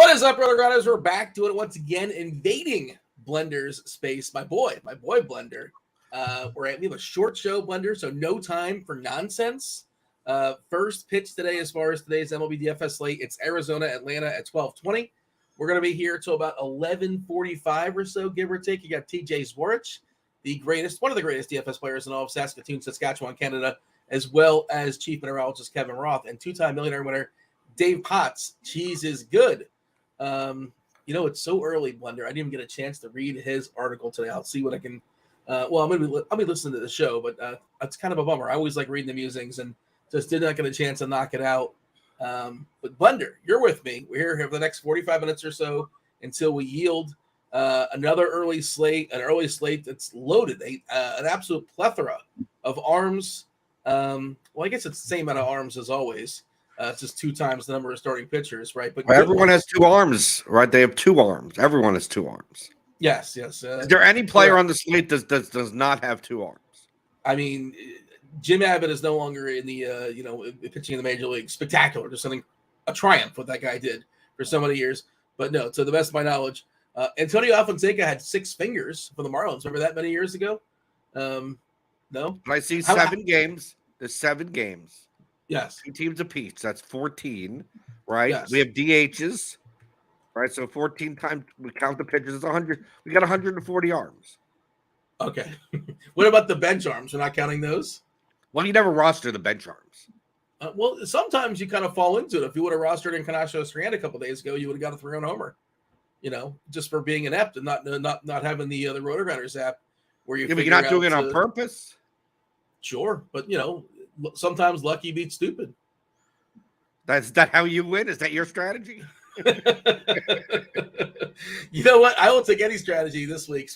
What is up, RotoGrinders? We're back doing it once again, invading Blender's space. My boy Blender. We have a short show, Blender, so no time for nonsense. First pitch today, as far as today's Mlb Dfs slate, it's Arizona, Atlanta at 12:20. We're going to be here till about 11:45 or so, give or take. You got TJ Zwarych, one of the greatest DFS players in all of Saskatoon, Saskatchewan, Canada, as well as Chief Mineralogist Kevin Roth and two-time millionaire winner Dave Potts. Cheeseisgood. It's so early, Blender. I didn't even get a chance to read his article today. I'll see what I can. I'll be listening to the show, but it's kind of a bummer. I always like reading the musings and just did not get a chance to knock it out. But Blender, you're with me. We're here for the next 45 minutes or so until we yield another early slate, that's loaded, an absolute plethora of arms. I guess it's the same amount of arms as always. It's just 2 times the number of starting pitchers, right? But everyone has 2 arms, right? They have 2 arms. Everyone has 2 arms. Yes. Is there any player on the slate that does not have 2 arms? I mean, Jim Abbott is no longer in the pitching in the major league. Spectacular, just a triumph what that guy did for so many years. But no, to the best of my knowledge, Antonio Alfonseca had 6 fingers for the Marlins. Remember that many years ago? No. But I see 7 games. There's 7 games. Yes. 2 teams apiece. That's 14, right? Yes. We have DHs, right? So 14 times we count the pitches as 100. We got 140 arms. Okay. What about the bench arms? We're not counting those? Well, you never roster the bench arms. Sometimes you kind of fall into it. If you would have rostered Encarnacion Strand a couple days ago, you would have got a 3-run homer. Just for being inept and not having the RotoGrinders app where you. Yeah, but you're not doing it on purpose. Sure, but sometimes lucky beats stupid. Is that how you win? Is that your strategy? You know what? I will take any strategy this week.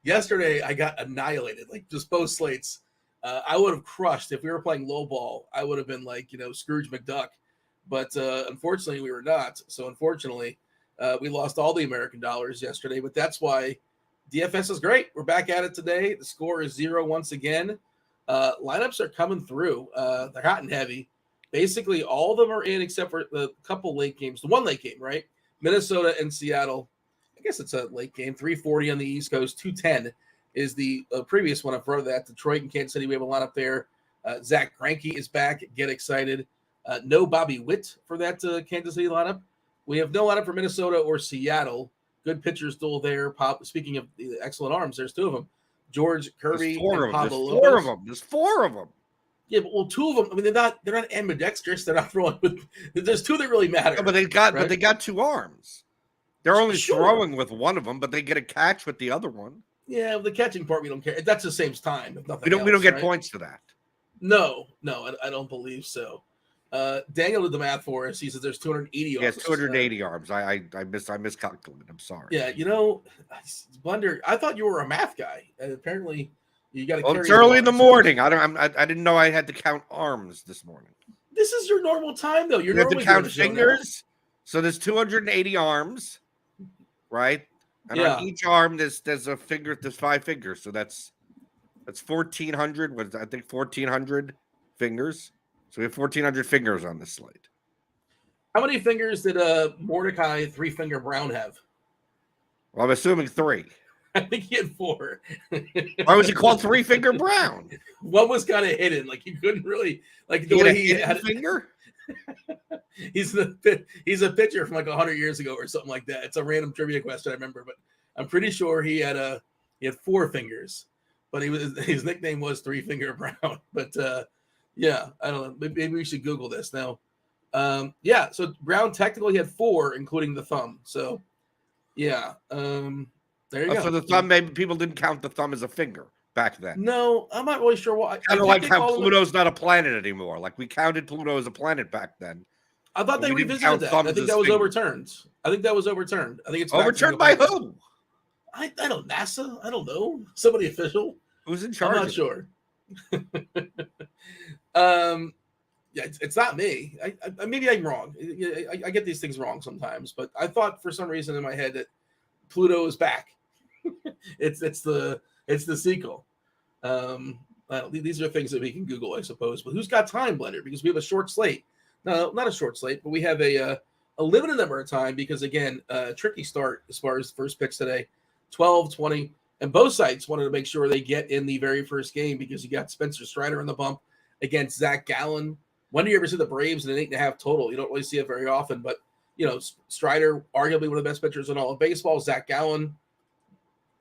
Yesterday, I got annihilated, like just both slates. I would have crushed if we were playing low ball. I would have been like, Scrooge McDuck. But unfortunately, we were not. So unfortunately, we lost all the American dollars yesterday. But that's why DFS is great. We're back at it today. The score is 0 once again. Lineups are coming through. They're hot and heavy. Basically, all of them are in except for the couple late games. The one late game, right? Minnesota and Seattle. I guess it's a late game. 340 on the East Coast. 210 is the previous one in front of that. Detroit and Kansas City, we have a lineup there. Zach Greinke is back. Get excited. No Bobby Witt for that Kansas City lineup. We have no lineup for Minnesota or Seattle. Good pitchers still there. Speaking of the excellent arms, there's 2 of them. George Kirby and Pablo Lopez. There's 4 of them. Yeah, but 2 of them. I mean, they're not ambidextrous. They're not throwing with. There's 2 that really matter. Yeah, but they got 2 arms. They're only throwing with one of them, but they get a catch with the other one. Yeah, the catching part we don't care. That's the same time. If nothing we don't get points for that. No, I don't believe so. Daniel did the math for us. He says there's 280 arms. Yes, 280 arms. I miscalculated. I'm sorry. Yeah, Blender. I thought you were a math guy. Apparently, you got to. Well, it's early in the morning. I didn't know I had to count arms this morning. This is your normal time, though. You have to count fingers. So there's 280 arms, right? And on each arm, there's a finger. There's 5 fingers. So that's 1,400. I think 1,400 fingers. So we have 1,400 fingers on this slate. How many fingers did Mordecai 3-Finger Brown have? Well, I'm assuming 3. I think he had 4. Why was he called 3-Finger Brown? One was kind of hidden. Like you couldn't really like the way he had a finger. He's a pitcher from like 100 years ago or something like that. It's a random trivia question I remember, but I'm pretty sure he had 4 fingers, but his nickname was 3-Finger Brown. But yeah, I don't know. Maybe we should Google this now. So Brown technically had 4, including the thumb. So yeah, there you go. So the thumb, maybe people didn't count the thumb as a finger back then. No, I'm not really sure why. Kind of like how Pluto's not a planet anymore. Like we counted Pluto as a planet back then. I thought they revisited that. I think that was overturned. I think it's overturned by who? I don't. NASA. I don't know. Somebody official. Who's in charge? I'm not sure. Yeah, it's not me. I maybe I'm wrong. I get these things wrong sometimes, but I thought for some reason in my head that Pluto is back. it's the sequel. These are things that we can Google, I suppose. But who's got time, Blender? Because we have a short slate. No, not a short slate, but we have a a limited number of time because, again, tricky start as far as first picks today, 12, 20. And both sides wanted to make sure they get in the very first game because you got Spencer Strider on the bump against Zach Gallen. When do you ever see the Braves in an 8.5 total? You don't really see it very often, but, Strider, arguably one of the best pitchers in all of baseball. Zach Gallen,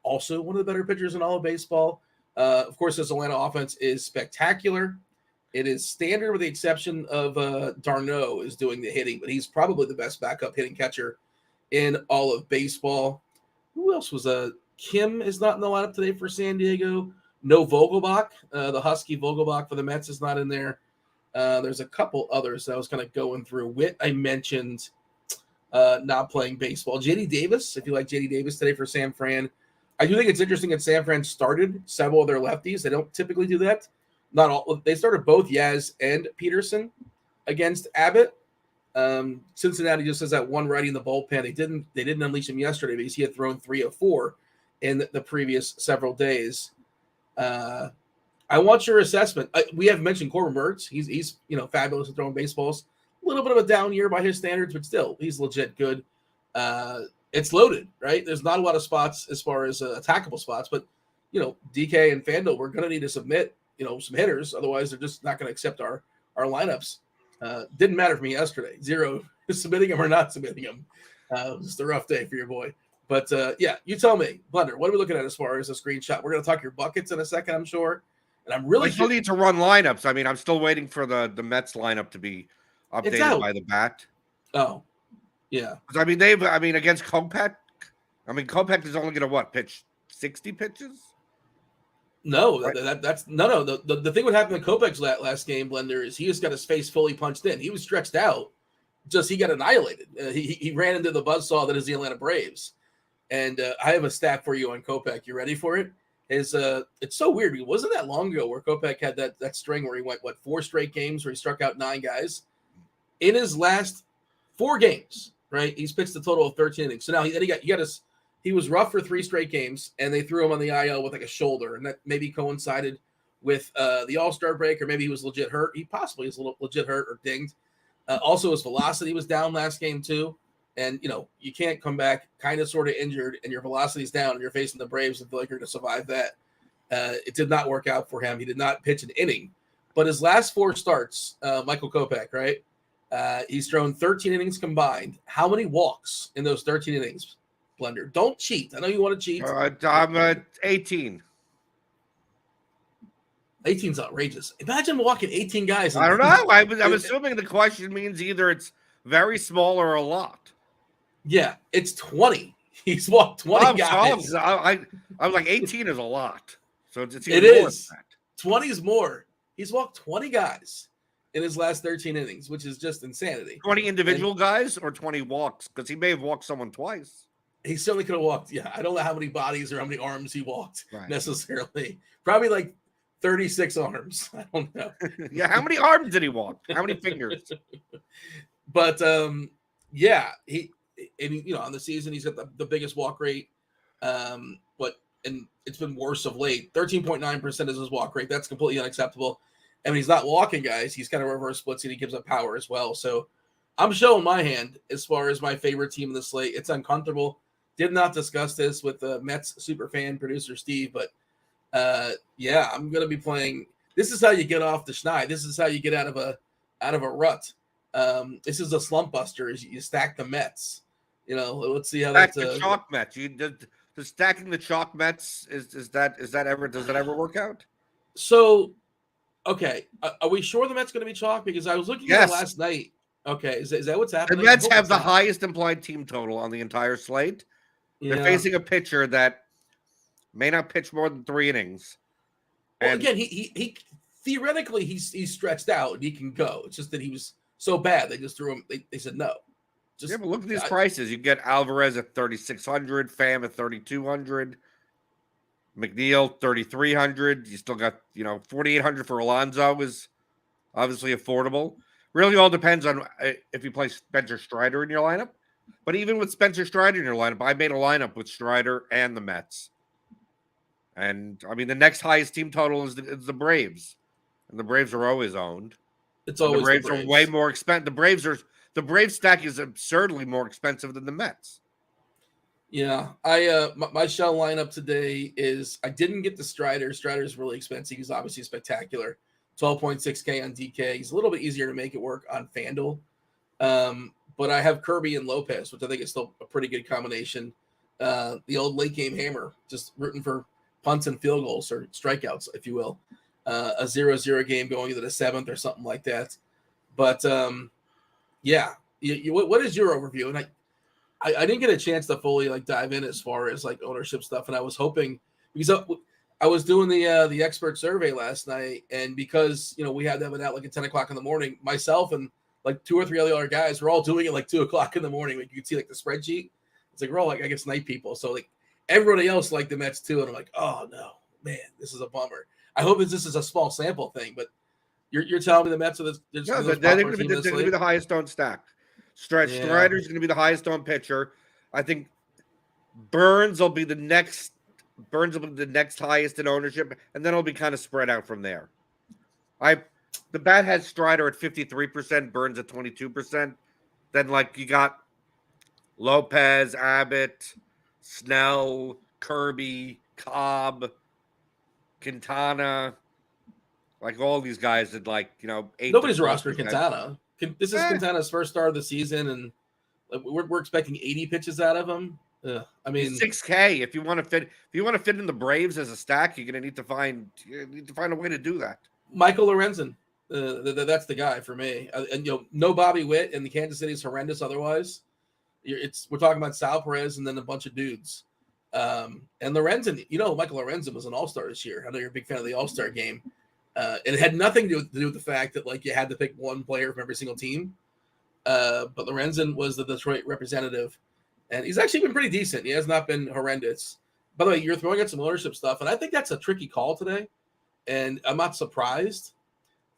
also one of the better pitchers in all of baseball. Of course, this Atlanta offense is spectacular. It is standard with the exception of Darno is doing the hitting, but he's probably the best backup hitting catcher in all of baseball. Who else was Kim is not in the lineup today for San Diego. No Vogelbach. The Husky Vogelbach for the Mets is not in there. There's a couple others that I was kind of going through. Witt, I mentioned not playing baseball. JD Davis, if you like JD Davis today for San Fran. I do think it's interesting that San Fran started several of their lefties. They don't typically do that. Not all. They started both Yaz and Peterson against Abbott. Cincinnati just has that one righty in the bullpen. They didn't unleash him yesterday because he had thrown 3 of 4 in the previous several days. I want your assessment. We have mentioned Corbin Burns. He's fabulous at throwing baseballs. A little bit of a down year by his standards, but still he's legit good. It's loaded, right? There's not a lot of spots as far as attackable spots, but DK and Fanduel, we're going to need to submit some hitters. Otherwise, they're just not going to accept our lineups. Didn't matter for me yesterday. 0 submitting them or not submitting them. It was just a rough day for your boy. But you tell me, Blender, what are we looking at as far as a screenshot? We're going to talk your buckets in a second, I'm sure. And I'm really. I still need to run lineups. I mean, I'm still waiting for the Mets lineup to be updated by the bat. Oh, yeah. I mean, against Kopech. I mean, Kopech is only going to pitch 60 pitches. No, right? That's no. The thing what happened in Kopech's last game, Blender, is he just got his face fully punched in. He was stretched out. Just he got annihilated. He ran into the buzzsaw that is the Atlanta Braves. And I have a stat for you on Kopech. You ready for it? It's so weird. It wasn't that long ago where Kopech had that string where he went 4 straight games where he struck out 9 guys. In his last 4 games, right? He's pitched a total of 13 innings. So now he was rough for 3 straight games, and they threw him on the IL with like a shoulder, and that maybe coincided with the All-Star break, or maybe he was legit hurt. He possibly is legit hurt or dinged. Also, his velocity was down last game too. And, you can't come back kind of sort of injured and your velocity's down and you're facing the Braves and feel like you're going to survive that. It did not work out for him. He did not pitch an inning. But his last 4 starts, Michael Kopech, right? He's thrown 13 innings combined. How many walks in those 13 innings, Blender? Don't cheat. I know you want to cheat. I'm at 18. 18's outrageous. Imagine walking 18 guys. I don't know. I'm assuming the question means either it's very small or a lot. Yeah, it's 20. He's walked 20 guys. I'm like 18 is a lot. So it is. 20 is more. He's walked 20 guys in his last 13 innings, which is just insanity. 20 individual guys or 20 walks? Because he may have walked someone twice. He certainly could have walked. Yeah, I don't know how many bodies or how many arms he walked necessarily. Probably like 36 arms. I don't know. Yeah, how many arms did he walk? How many fingers? But on the season he's got the biggest walk rate. And it's been worse of late. 13.9% is his walk rate. That's completely unacceptable. And when he's not walking guys, he's kind of reverse splits and he gives up power as well. So I'm showing my hand as far as my favorite team in the slate. It's uncomfortable. Did not discuss this with the Mets super fan producer Steve, but I'm going to be playing. This is how you get off the schneid. This is how you get out of a rut. This is a slump buster. Is you stack the Mets. Let's see how that's the chalk Mets. The stacking the chalk Mets does that ever work out? So, okay, are we sure the Mets going to be chalk? Because I was looking at it last night. Okay, is that what's happening? The Mets have the highest implied team total on the entire slate. Yeah. They're facing a pitcher that may not pitch more than 3 innings. Well, again, he theoretically he's stretched out and he can go. It's just that he was so bad they just threw him. They said no. But look at these prices. You get Alvarez at 3,600, Pham at 3,200, McNeil 3,300. You still got 4,800 for Alonso is obviously affordable. Really, all depends on if you play Spencer Strider in your lineup. But even with Spencer Strider in your lineup, I made a lineup with Strider and the Mets. And I mean, the next highest team total is the Braves, and the Braves are always owned. It's always the Braves are way more expensive. The Braves are the Braves stack is absurdly more expensive than the Mets. Yeah, my shell lineup today is I didn't get the Strider. Strider's really expensive. He's obviously spectacular. 12.6K on DK. He's a little bit easier to make it work on FanDuel. But I have Kirby and Lopez, which I think is still a pretty good combination. The old late game hammer, just rooting for punts and field goals or strikeouts, if you will. A 0-0 game going into the 7th or something like that. But yeah, what is your overview? And I didn't get a chance to fully dive in as far as ownership stuff, and I was hoping because I was doing the expert survey last night, and because we had to have it out at 10 o'clock in the morning, myself and 2 or 3 other guys were all doing it 2 o'clock in the morning. You could see the spreadsheet. It's we're all I guess night people, so everybody else liked the Mets too, and I'm oh no, man, this is a bummer. I hope this is a small sample thing, but you're telling me the Mets are they're going to be the highest owned stack. Strider's going to be the highest owned pitcher. I think Burns will be the next highest in ownership, and then it'll be kind of spread out from there. The bat has Strider at 53%, Burns at 22%. Then you got Lopez, Abbott, Snell, Kirby, Cobb, Quintana, all these guys that 8. Nobody's rostered Quintana. This is Quintana's first start of the season, and we're expecting 80 pitches out of him. I mean, 6K. If you want to fit in the Braves as a stack, you're going to need to find a way to do that. Michael Lorenzen, that's the guy for me. And no Bobby Witt, and the Kansas City is horrendous. Otherwise, we're talking about Sal Perez and then a bunch of dudes. And Lorenzen, Michael Lorenzen was an All-Star this year. I know you're a big fan of the All-Star game. It had nothing to do with the fact that you had to pick one player from every single team. But Lorenzen was the Detroit representative, and he's actually been pretty decent. He has not been horrendous. By the way, you're throwing out some ownership stuff, and I think that's a tricky call today. And I'm not surprised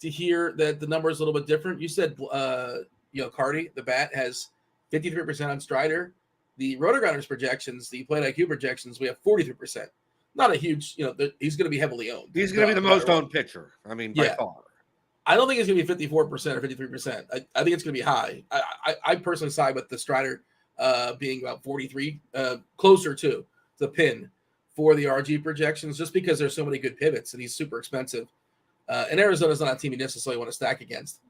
to hear that the number is a little bit different. You said, Cardi, the bat, has 53% on Strider. The RotoGrinders projections, the Plate IQ projections, we have 43%. Not a huge, he's going to be heavily owned. He's going to be the most owned pitcher. I mean, by far. I don't think it's going to be 54% or 53%. I think it's going to be high. I personally side with the Strider being about 43, closer to the pin for the RG projections, just because there's so many good pivots and he's super expensive. And Arizona's not a team you necessarily want to stack against.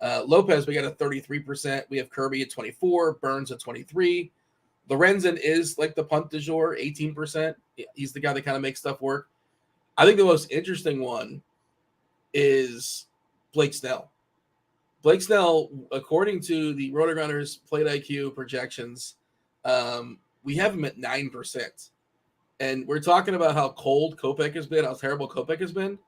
Lopez, we got a 33%. We have Kirby at 24, Burns at 23. Lorenzen is the punt du jour, 18%. He's the guy that kind of makes stuff work. I think the most interesting one is Blake Snell. Blake Snell, according to the RotoGrinders Plate IQ projections, we have him at 9%. And we're talking about how cold Kopech has been, how terrible Kopech has been.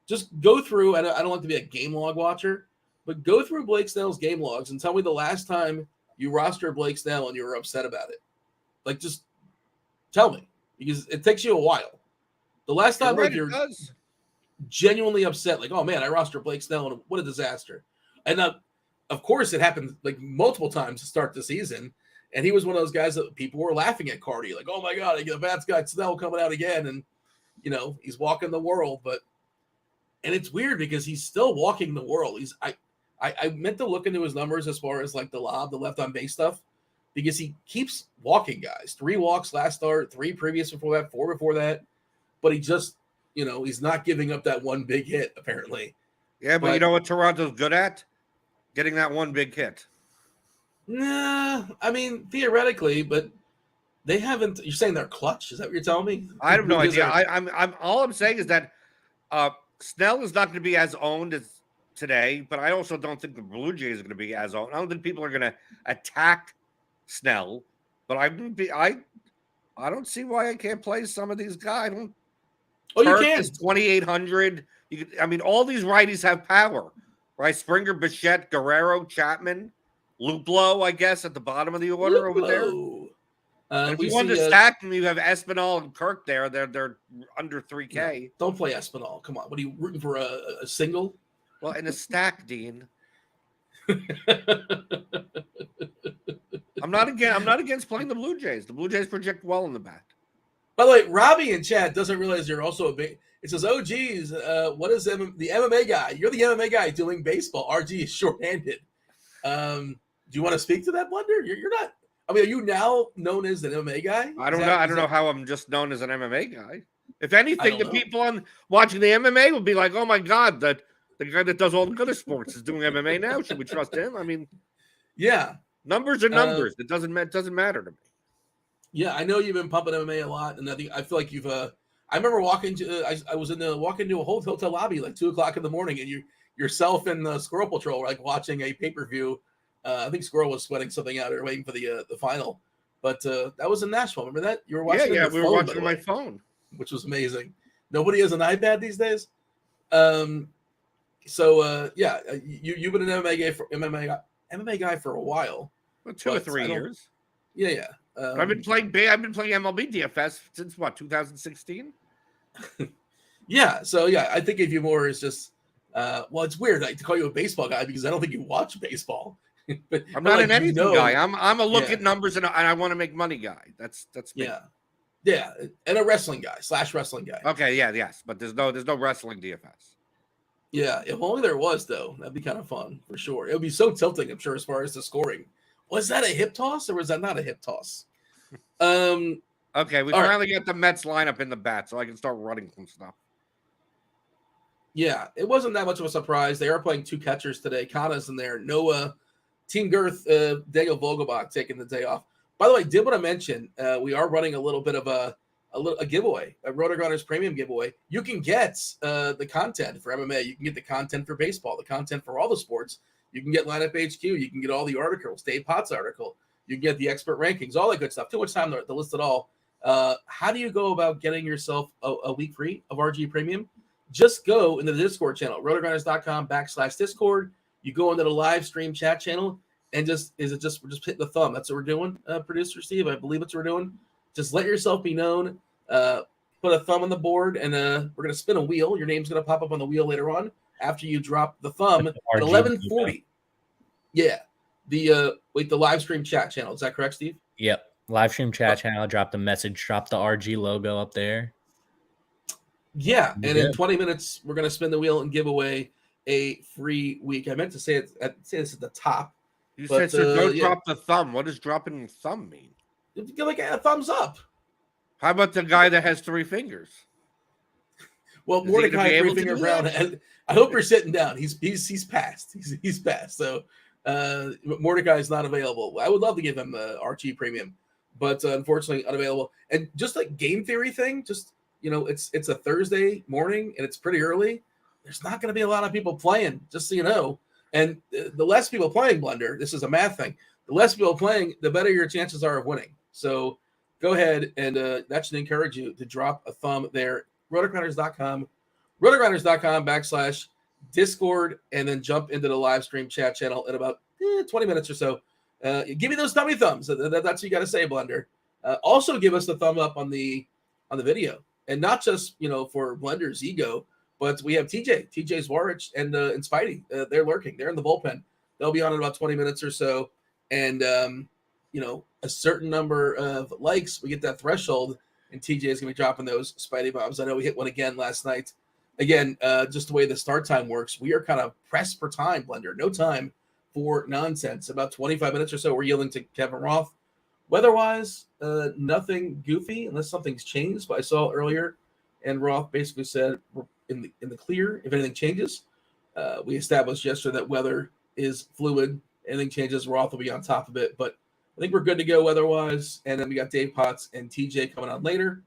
Just go through, I don't like to be a game log watcher, but go through Blake Snell's game logs and tell me the last time you rostered Blake Snell and you were upset about it. Just tell me, because it takes you a while. The last time you're genuinely upset, oh man, I rostered Blake Snell and what a disaster. And of course it happened multiple times to start the season. And he was one of those guys that people were laughing at Cardi, oh my God, the bat's got Snell coming out again. And, he's walking the world, and it's weird because he's still walking the world. I meant to look into his numbers as far as the lob, the left on base stuff, because he keeps walking guys. 3 walks last start, 3 previous before that, 4 before that. But he just, he's not giving up that one big hit, apparently. Yeah, but you know what Toronto's good at? Getting that one big hit. Nah, I mean, theoretically, but they haven't. You're saying they're clutch? Is that what you're telling me? I have no idea. I'm all I'm saying is that Snell is not going to be as owned as today, but I also don't think the Blue Jays are going to be as owned. I don't think people are going to attack Snell, but I don't see why I can't play some of these guys. You can. 2,800. All these righties have power, right? Springer, Bichette, Guerrero, Chapman, Luplow, I guess, at the bottom of the order over there. If you want to stack them, you have Espinal and Kirk there. They're under 3K. No, don't play Espinal. Come on. What are you rooting for? A single? Well, in a stack, Dean. I'm not against playing the Blue Jays. The Blue Jays project well in the back. By the way, Robbie in chat doesn't realize you're also a big. It says, "Oh, geez, what is the MMA guy? You're the MMA guy doing baseball. RG is shorthanded." Do you want to speak to that, Blender? You're not. I mean, are you now known as an MMA guy? I don't know. I don't know how I'm just known as an MMA guy. If anything, the know. people on watching the MMA will be like, "Oh my god, that the guy that does all the other sports is doing MMA now. Should we trust him?" I mean, yeah, numbers are numbers. It doesn't matter to me. Yeah, I know you've been pumping MMA a lot, and I feel like you've. I remember walking to. I was walking to a hotel lobby like 2:00 in the morning, and yourself and the Squirrel Patrol were like watching a pay-per-view. I think Squirrel was sweating something out or waiting for the final. But that was in Nashville. Remember that? You were watching. Yeah, we were watching on my phone, which was amazing. Nobody has an iPad these days. Yeah, you've been an MMA guy for a while. Well, 2 or 3 years. Yeah. I've been playing Mlb Dfs since what, 2016? Yeah. So yeah, I think of you more as just well, it's weird to call you a baseball guy because I don't think you watch baseball. But I'm not an anything guy. I'm a look at numbers and I want to make money guy. That's me. Yeah, and a wrestling guy / wrestling guy. Okay, yes, but there's no wrestling DFS. Yeah, if only there was though, that'd be kind of fun for sure. It would be so tilting, I'm sure, as far as the scoring. Was that a hip toss or was that not a hip toss? Okay, we finally got the Mets lineup in the bat, so I can start running some stuff. Yeah, it wasn't that much of a surprise. They are playing 2 catchers today. Kana's in there. Noah, Team Girth, Daniel Vogelbach taking the day off. By the way, did want to mention we are running a little bit of a giveaway, a RotoGrinders premium giveaway. You can get the content for MMA. You can get the content for baseball, the content for all the sports. You can get Lineup HQ. You can get all the articles, Dave Potts article. You can get the expert rankings, all that good stuff. Too much time to list it all. How do you go about getting yourself a week free of RG Premium? Just go into the Discord channel, rotogrinders.com/Discord. You go into the live stream chat channel and just hit the thumb. That's what we're doing, producer Steve. I believe that's what we're doing. Just let yourself be known. Put a thumb on the board, and we're going to spin a wheel. Your name's going to pop up on the wheel later on after you drop the thumb at 11:40. Yeah. The live stream chat channel. Is that correct, Steve? Yep. Live stream chat channel. Drop the message. Drop the RG logo up there. Yeah. And in 20 minutes, we're going to spin the wheel and give away a free week. I meant to say this at the top. You said don't drop the thumb. What does dropping the thumb mean? Like a thumbs up. How about the guy that has 3 fingers? Well, Mordecai 3-Finger Brown. I hope you're sitting down. He's passed. He's passed. So Mordecai is not available. I would love to give him RG Premium, but unfortunately unavailable. And just like game theory thing, just it's a Thursday morning and it's pretty early. There's not going to be a lot of people playing, just so you know. And the less people playing, Blender, this is a math thing. The less people playing, the better your chances are of winning. So go ahead and that should encourage you to drop a thumb there. RotoGrinders.com, RotoGrinders.com/Discord, and then jump into the live stream chat channel in about 20 minutes or so. Give me those dummy thumbs. That's what you got to say, Blender. Also, give us the thumb up on the video, and not just for Blender's ego, but we have TJ Zwarych, and Spidey. They're lurking. They're in the bullpen. They'll be on in about 20 minutes or so, and a certain number of likes, we get that threshold. And TJ is going to be dropping those Spidey bombs. I know we hit one again last night. Again, just the way the start time works, we are kind of pressed for time, Blender. No time for nonsense. About 25 minutes or so, we're yielding to Kevin Roth. Weather-wise, nothing goofy unless something's changed. But I saw earlier, and Roth basically said we're in the clear if anything changes. We established yesterday that weather is fluid. Anything changes, Roth will be on top of it. But I think we're good to go weather-wise. And then we got Dave Potts and TJ coming on later.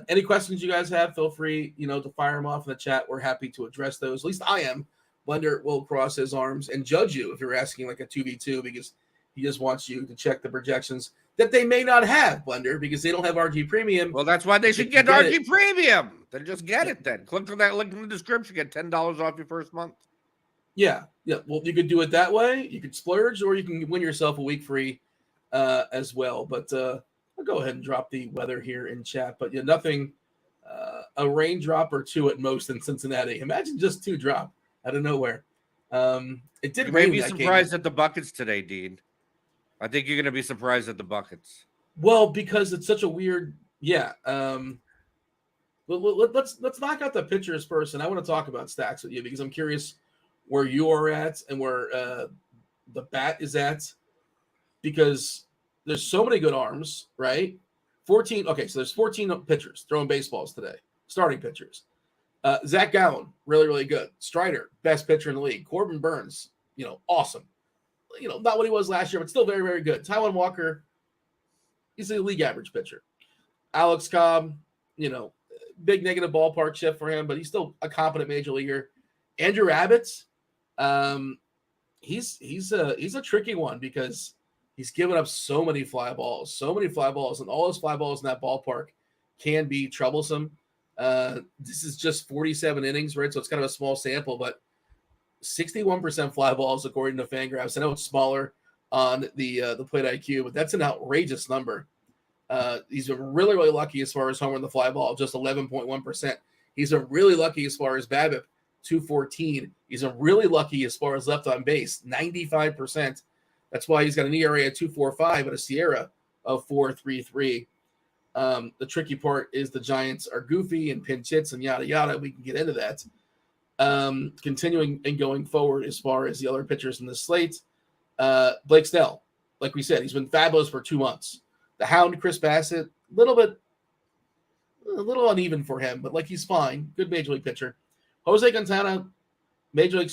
Any questions you guys have, feel free, to fire them off in the chat. We're happy to address those. At least I am. Blender will cross his arms and judge you if you're asking like a 2v2 because he just wants you to check the projections that they may not have, Blender, because they don't have RG Premium. Well, that's why they should get RG Premium. Then just get it then. Click on that link in the description. Get $10 off your first month. Yeah. Well, you could do it that way. You could splurge, or you can win yourself a week free as well. But I'll go ahead and drop the weather here in chat. But nothing, a raindrop or 2 at most in Cincinnati. Imagine just 2 drop out of nowhere. It did. You may be surprised at the buckets today, Dean. I think you're going to be surprised at the buckets. Well, because it's such a weird. Yeah. Let's knock out the pitchers first, and I want to talk about stacks with you because I'm curious where you are at and where the bat is at, because there's so many good arms, right? 14. Okay, so there's 14 pitchers throwing baseballs today, starting pitchers. Zach Gallen, really, really good. Strider, best pitcher in the league. Corbin Burns, awesome. Not what he was last year, but still very, very good. Taijuan Walker, he's a league average pitcher. Alex Cobb, big negative ballpark shift for him, but he's still a competent major leaguer. Andrew Abbott, he's a tricky one because he's given up so many fly balls, and all his fly balls in that ballpark can be troublesome. This is just 47 innings, right? So it's kind of a small sample, but 61% fly balls according to Fangraphs. I know it's smaller on the plate IQ, but that's an outrageous number. He's been really, really lucky as far as homer in the fly ball, just 11.1%. He's been really lucky as far as BABIP, 214. He's been really lucky as far as left on base, 95%. That's why he's got an ERA of 2.45 and a Sierra of 4.33. The tricky part is the Giants are goofy and pinch hits and yada yada. We can get into that. Continuing and going forward as far as the other pitchers in the slate, Blake Snell, like we said, he's been fabulous for 2 months. The Hound, Chris Bassett, a little uneven for him, but he's fine. Good major league pitcher. Jose Quintana, major league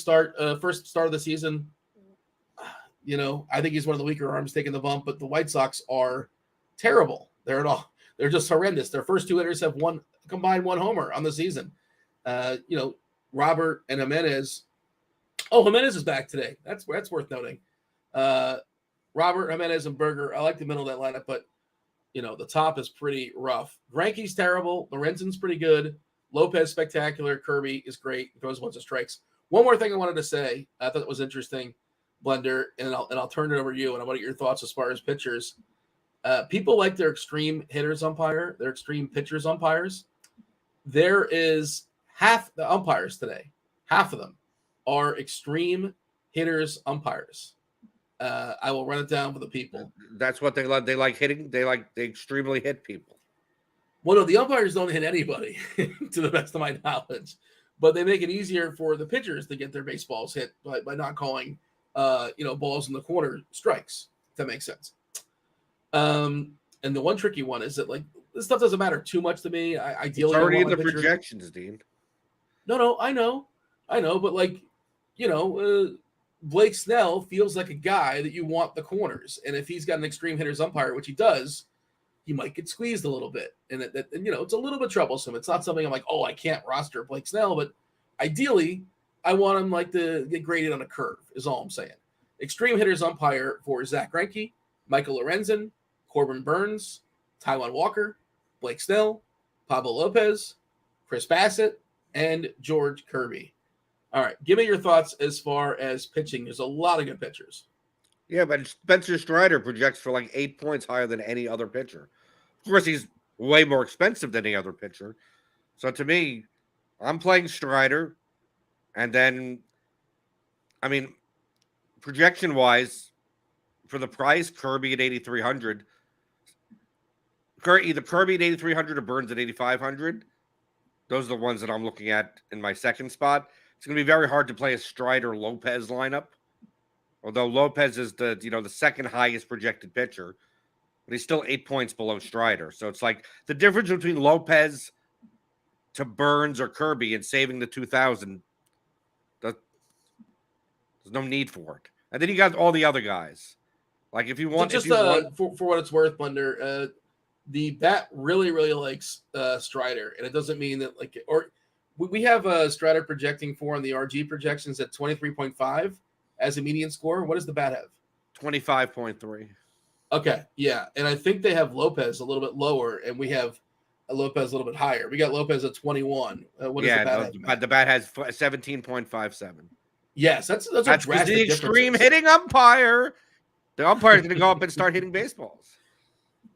first start of the season. I think he's one of the weaker arms taking the bump, but the White Sox are terrible. They're just horrendous. Their first 2 hitters have combined one homer on the season. Robert and Jimenez. Oh, Jimenez is back today. That's worth noting. Robert, Jimenez, and Berger. I like the middle of that lineup, but the top is pretty rough. Greinke's terrible. Lorenzen's pretty good. Lopez spectacular. Kirby is great. Throws bunch of strikes. One more thing I wanted to say. I thought it was interesting, Blender, and I'll turn it over to you. And I want to get your thoughts as far as pitchers. People like their extreme hitters umpire, their extreme pitchers umpires. There is half the umpires today. Half of them are extreme hitters umpires. I will run it down for the people. That's what they like. They like hitting. They extremely hit people. Well, no, the umpires don't hit anybody, to the best of my knowledge. But they make it easier for the pitchers to get their baseballs hit by not calling, balls in the corner strikes. If that makes sense. And the one tricky one is that this stuff doesn't matter too much to me. Ideally, it's already in the projections, Dean. No, I know, but Blake Snell feels like a guy that you want the corners, and if he's got an extreme hitters umpire, which he does, he might get squeezed a little bit, and it's a little bit troublesome. It's not something I'm like, oh, I can't roster Blake Snell, but ideally, I want him to get graded on a curve. Is all I'm saying. Extreme hitters umpire for Zach Greinke, Michael Lorenzen, Corbin Burns, Taijuan Walker, Blake Snell, Pablo Lopez, Chris Bassett, and George Kirby. All right, give me your thoughts as far as pitching. There's a lot of good pitchers. Yeah, but Spencer Strider projects for 8 points higher than any other pitcher. Of course, he's way more expensive than any other pitcher. So to me, I'm playing Strider. And then, projection-wise, for the price, Kirby at 8,300. Either Kirby at 8,300 or Burns at 8,500. Those are the ones that I'm looking at in my second spot. It's going to be very hard to play a Strider-Lopez lineup. Although Lopez is the second highest projected pitcher, but he's still 8 points below Strider. So it's the difference between Lopez to Burns or Kirby and saving the 2,000. There's no need for it. And then you got all the other guys. If you want, for what it's worth, Blender, the bat really, really likes Strider, and it doesn't mean that we have Strider projecting for on the RG projections at 23.5 as a median score. What does the bat have? 25.3. Okay, yeah, and I think they have Lopez a little bit lower, and we have Lopez a little bit higher. We got Lopez at 21. What does the bat have? The bat has 17.57. Yes, that's the extreme hitting umpire. The umpire's going to go up and start hitting baseballs.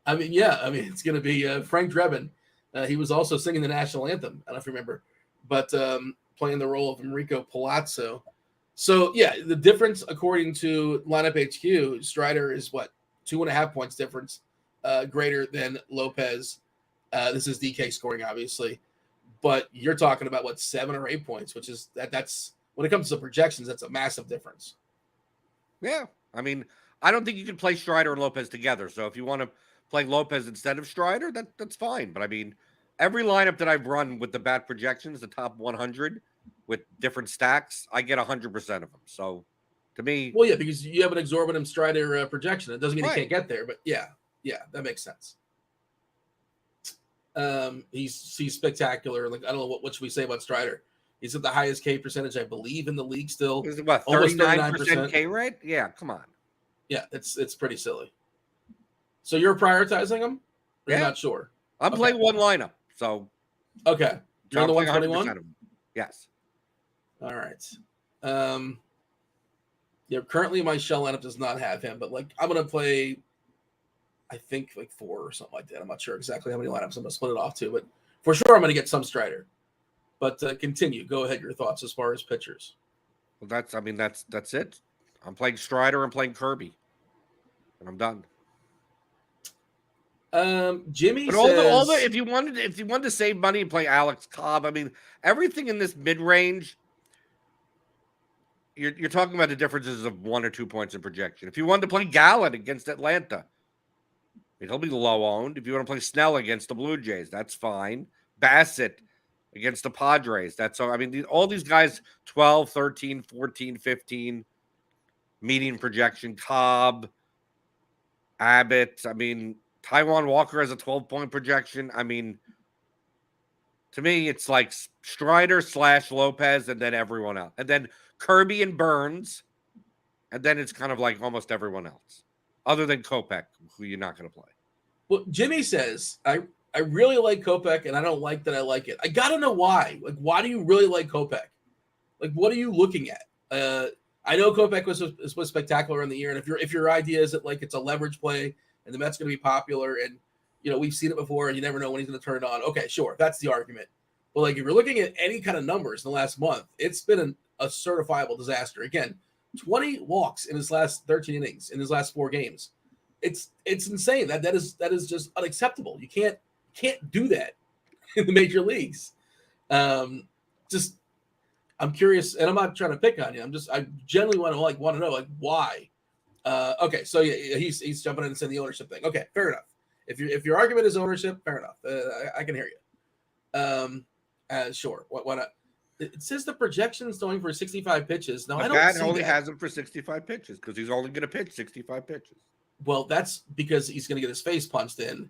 It's going to be Frank Drebin. He was also singing the national anthem. I don't know if you remember, but playing the role of Enrico Palazzo. So, yeah, the difference, according to Lineup HQ, Strider is 2.5 points difference greater than Lopez. This is DK scoring, obviously. But you're talking about, 7 or 8 points, which is that's when it comes to projections, that's a massive difference. Yeah. I mean, I don't think you can play Strider and Lopez together. So if you want to play Lopez instead of Strider, that's fine. But I mean, every lineup that I've run with the bat projections, the top 100 with different stacks, I get 100% of them. So to me, well, yeah, because you have an exorbitant Strider projection. It doesn't mean right. he can't get there, but yeah, that makes sense. He's spectacular. Like, I don't know what should we say about Strider. He's at the highest K percentage, I believe, in the league still. Is it what, almost 39% K rate? Yeah, come on. Yeah, it's pretty silly. So you're prioritizing him? Or you're not sure? I'm playing one lineup. So okay. You're on the 121? Yes. All right. Yeah, currently my shell lineup does not have him, but like I'm gonna play, I think like 4 or something like that. I'm not sure exactly how many lineups I'm gonna split it off to, but for sure I'm gonna get some Strider. But continue. Go ahead. Your thoughts as far as pitchers. Well, that's it. I'm playing Strider. I'm playing Kirby, and I'm done. Jimmy but says, all the if you wanted to save money and play Alex Cobb, I mean everything in this mid range. You're talking about the differences of 1 or 2 points in projection. If you wanted to play Gallen against Atlanta, he'll be low owned. If you want to play Snell against the Blue Jays, that's fine. Bassett against the Padres, that's all. I mean, all these guys 12, 13, 14, 15 median projection. Cobb, Abbott, I mean, Taijuan Walker has a 12-point projection. I mean, to me, it's like Strider / Lopez and then everyone else. And then Kirby and Burns. And then it's kind of like almost everyone else. Other than Kopech, who you're not going to play. Well, Jimmy says, I really like Kopech, and I don't like that I like it. I got to know why. Like, why do you really like Kopech? Like, what are you looking at? I know Kopech was spectacular in the year, and if your idea is that like it's a leverage play and the Mets going to be popular, and we've seen it before, and you never know when he's going to turn it on. Okay, sure, that's the argument. But like if you're looking at any kind of numbers in the last month, it's been a certifiable disaster. Again, 20 walks in his last 13 innings in his last 4 games. It's insane. That is just unacceptable. You can't do that in the major leagues. I'm curious, and I'm not trying to pick on you. I genuinely want to know like why. Okay, so yeah, he's jumping in and saying the ownership thing. Okay, fair enough. If your argument is ownership, fair enough. I can hear you. Sure. Why not? It says the projection's going for 65 pitches. No, I don't see only that. has him for 65 pitches because he's only going to pitch 65 pitches. Well, that's because he's going to get his face punched in.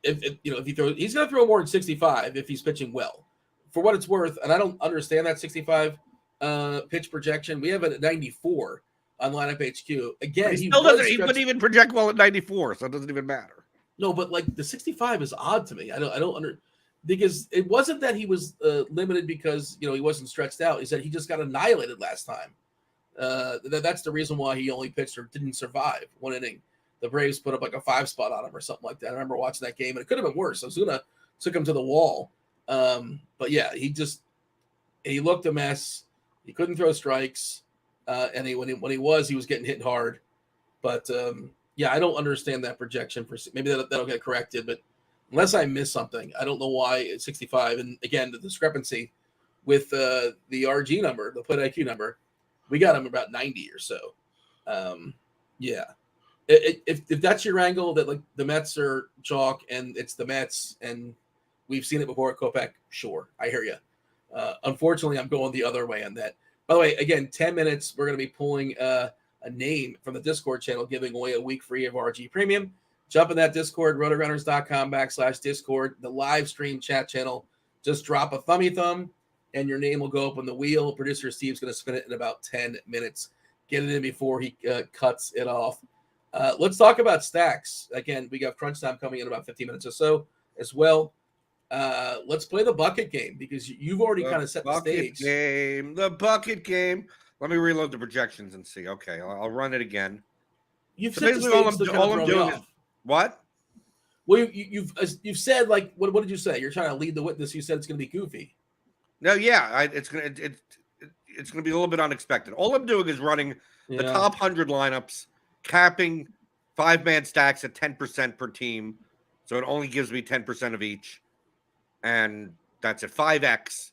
If he throws, he's going to throw more than 65 if he's pitching well. For what it's worth, and I don't understand that 65 pitch projection. We have it at 94 on Lineup HQ. Again, he still doesn't. He wouldn't even project well at 94, so it doesn't even matter. No, but like the 65 is odd to me. I don't because it wasn't that he was limited because he wasn't stretched out. He said he just got annihilated last time. That's the reason why he only pitched or didn't survive 1 inning. The Braves put up like a 5 spot on him or something like that. I remember watching that game, and it could have been worse. Ozuna took him to the wall. But yeah, he looked a mess. He couldn't throw strikes, and when he was getting hit hard. But yeah, I don't understand that projection. Maybe that'll get corrected, but unless I miss something, I don't know why it's 65. And again, the discrepancy with the RG number, the plate IQ number, we got him about 90 or so. Yeah. If that's your angle, that like the Mets are chalk and it's the Mets and we've seen it before at Kopech, sure, I hear you. Unfortunately, I'm going the other way on that. By the way, again, 10 minutes, we're going to be pulling a name from the Discord channel, giving away a week free of RG Premium. Jump in that Discord, RotoGrinders.com/Discord, the live stream chat channel. Just drop a thumb, and your name will go up on the wheel. Producer Steve's going to spin it in about 10 minutes. Get it in before he cuts it off. Let's talk about stacks. Again, we got crunch time coming in about 15 minutes or so as well. Let's play the bucket game because you've already kind of set the stage. The bucket game. Let me reload the projections and see. Okay, I'll run it again. You've set the stage. All I'm doing is what? Well, you've said like what did you say? You're trying to lead the witness. You said it's going to be goofy. No, yeah, it's gonna be a little bit unexpected. All I'm doing is running the top 100 lineups, capping 5-man stacks at 10% per team, so it only gives me 10% of each, and that's at 5x,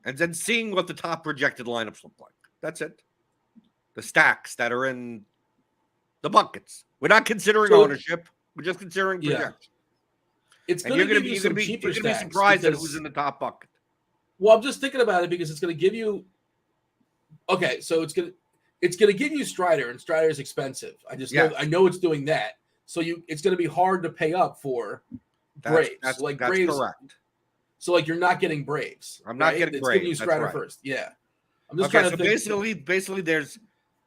and then seeing what the top projected lineups look like. That's it. the stacks that are in the buckets. We're not considering ownership. We're just considering projection. It's going to give you some cheaper stacks. You're going to be surprised at who's in the top bucket. Well, I'm just thinking about it because it's going to give you. Okay, so it's going to give you Strider, and Strider is expensive. I know it's doing that. So it's going to be hard to pay up for Braves. That's Braves, correct. So you're not getting Braves. I'm not getting Braves. It's giving you Strider first. Yeah. I'm just trying to think. Basically, there's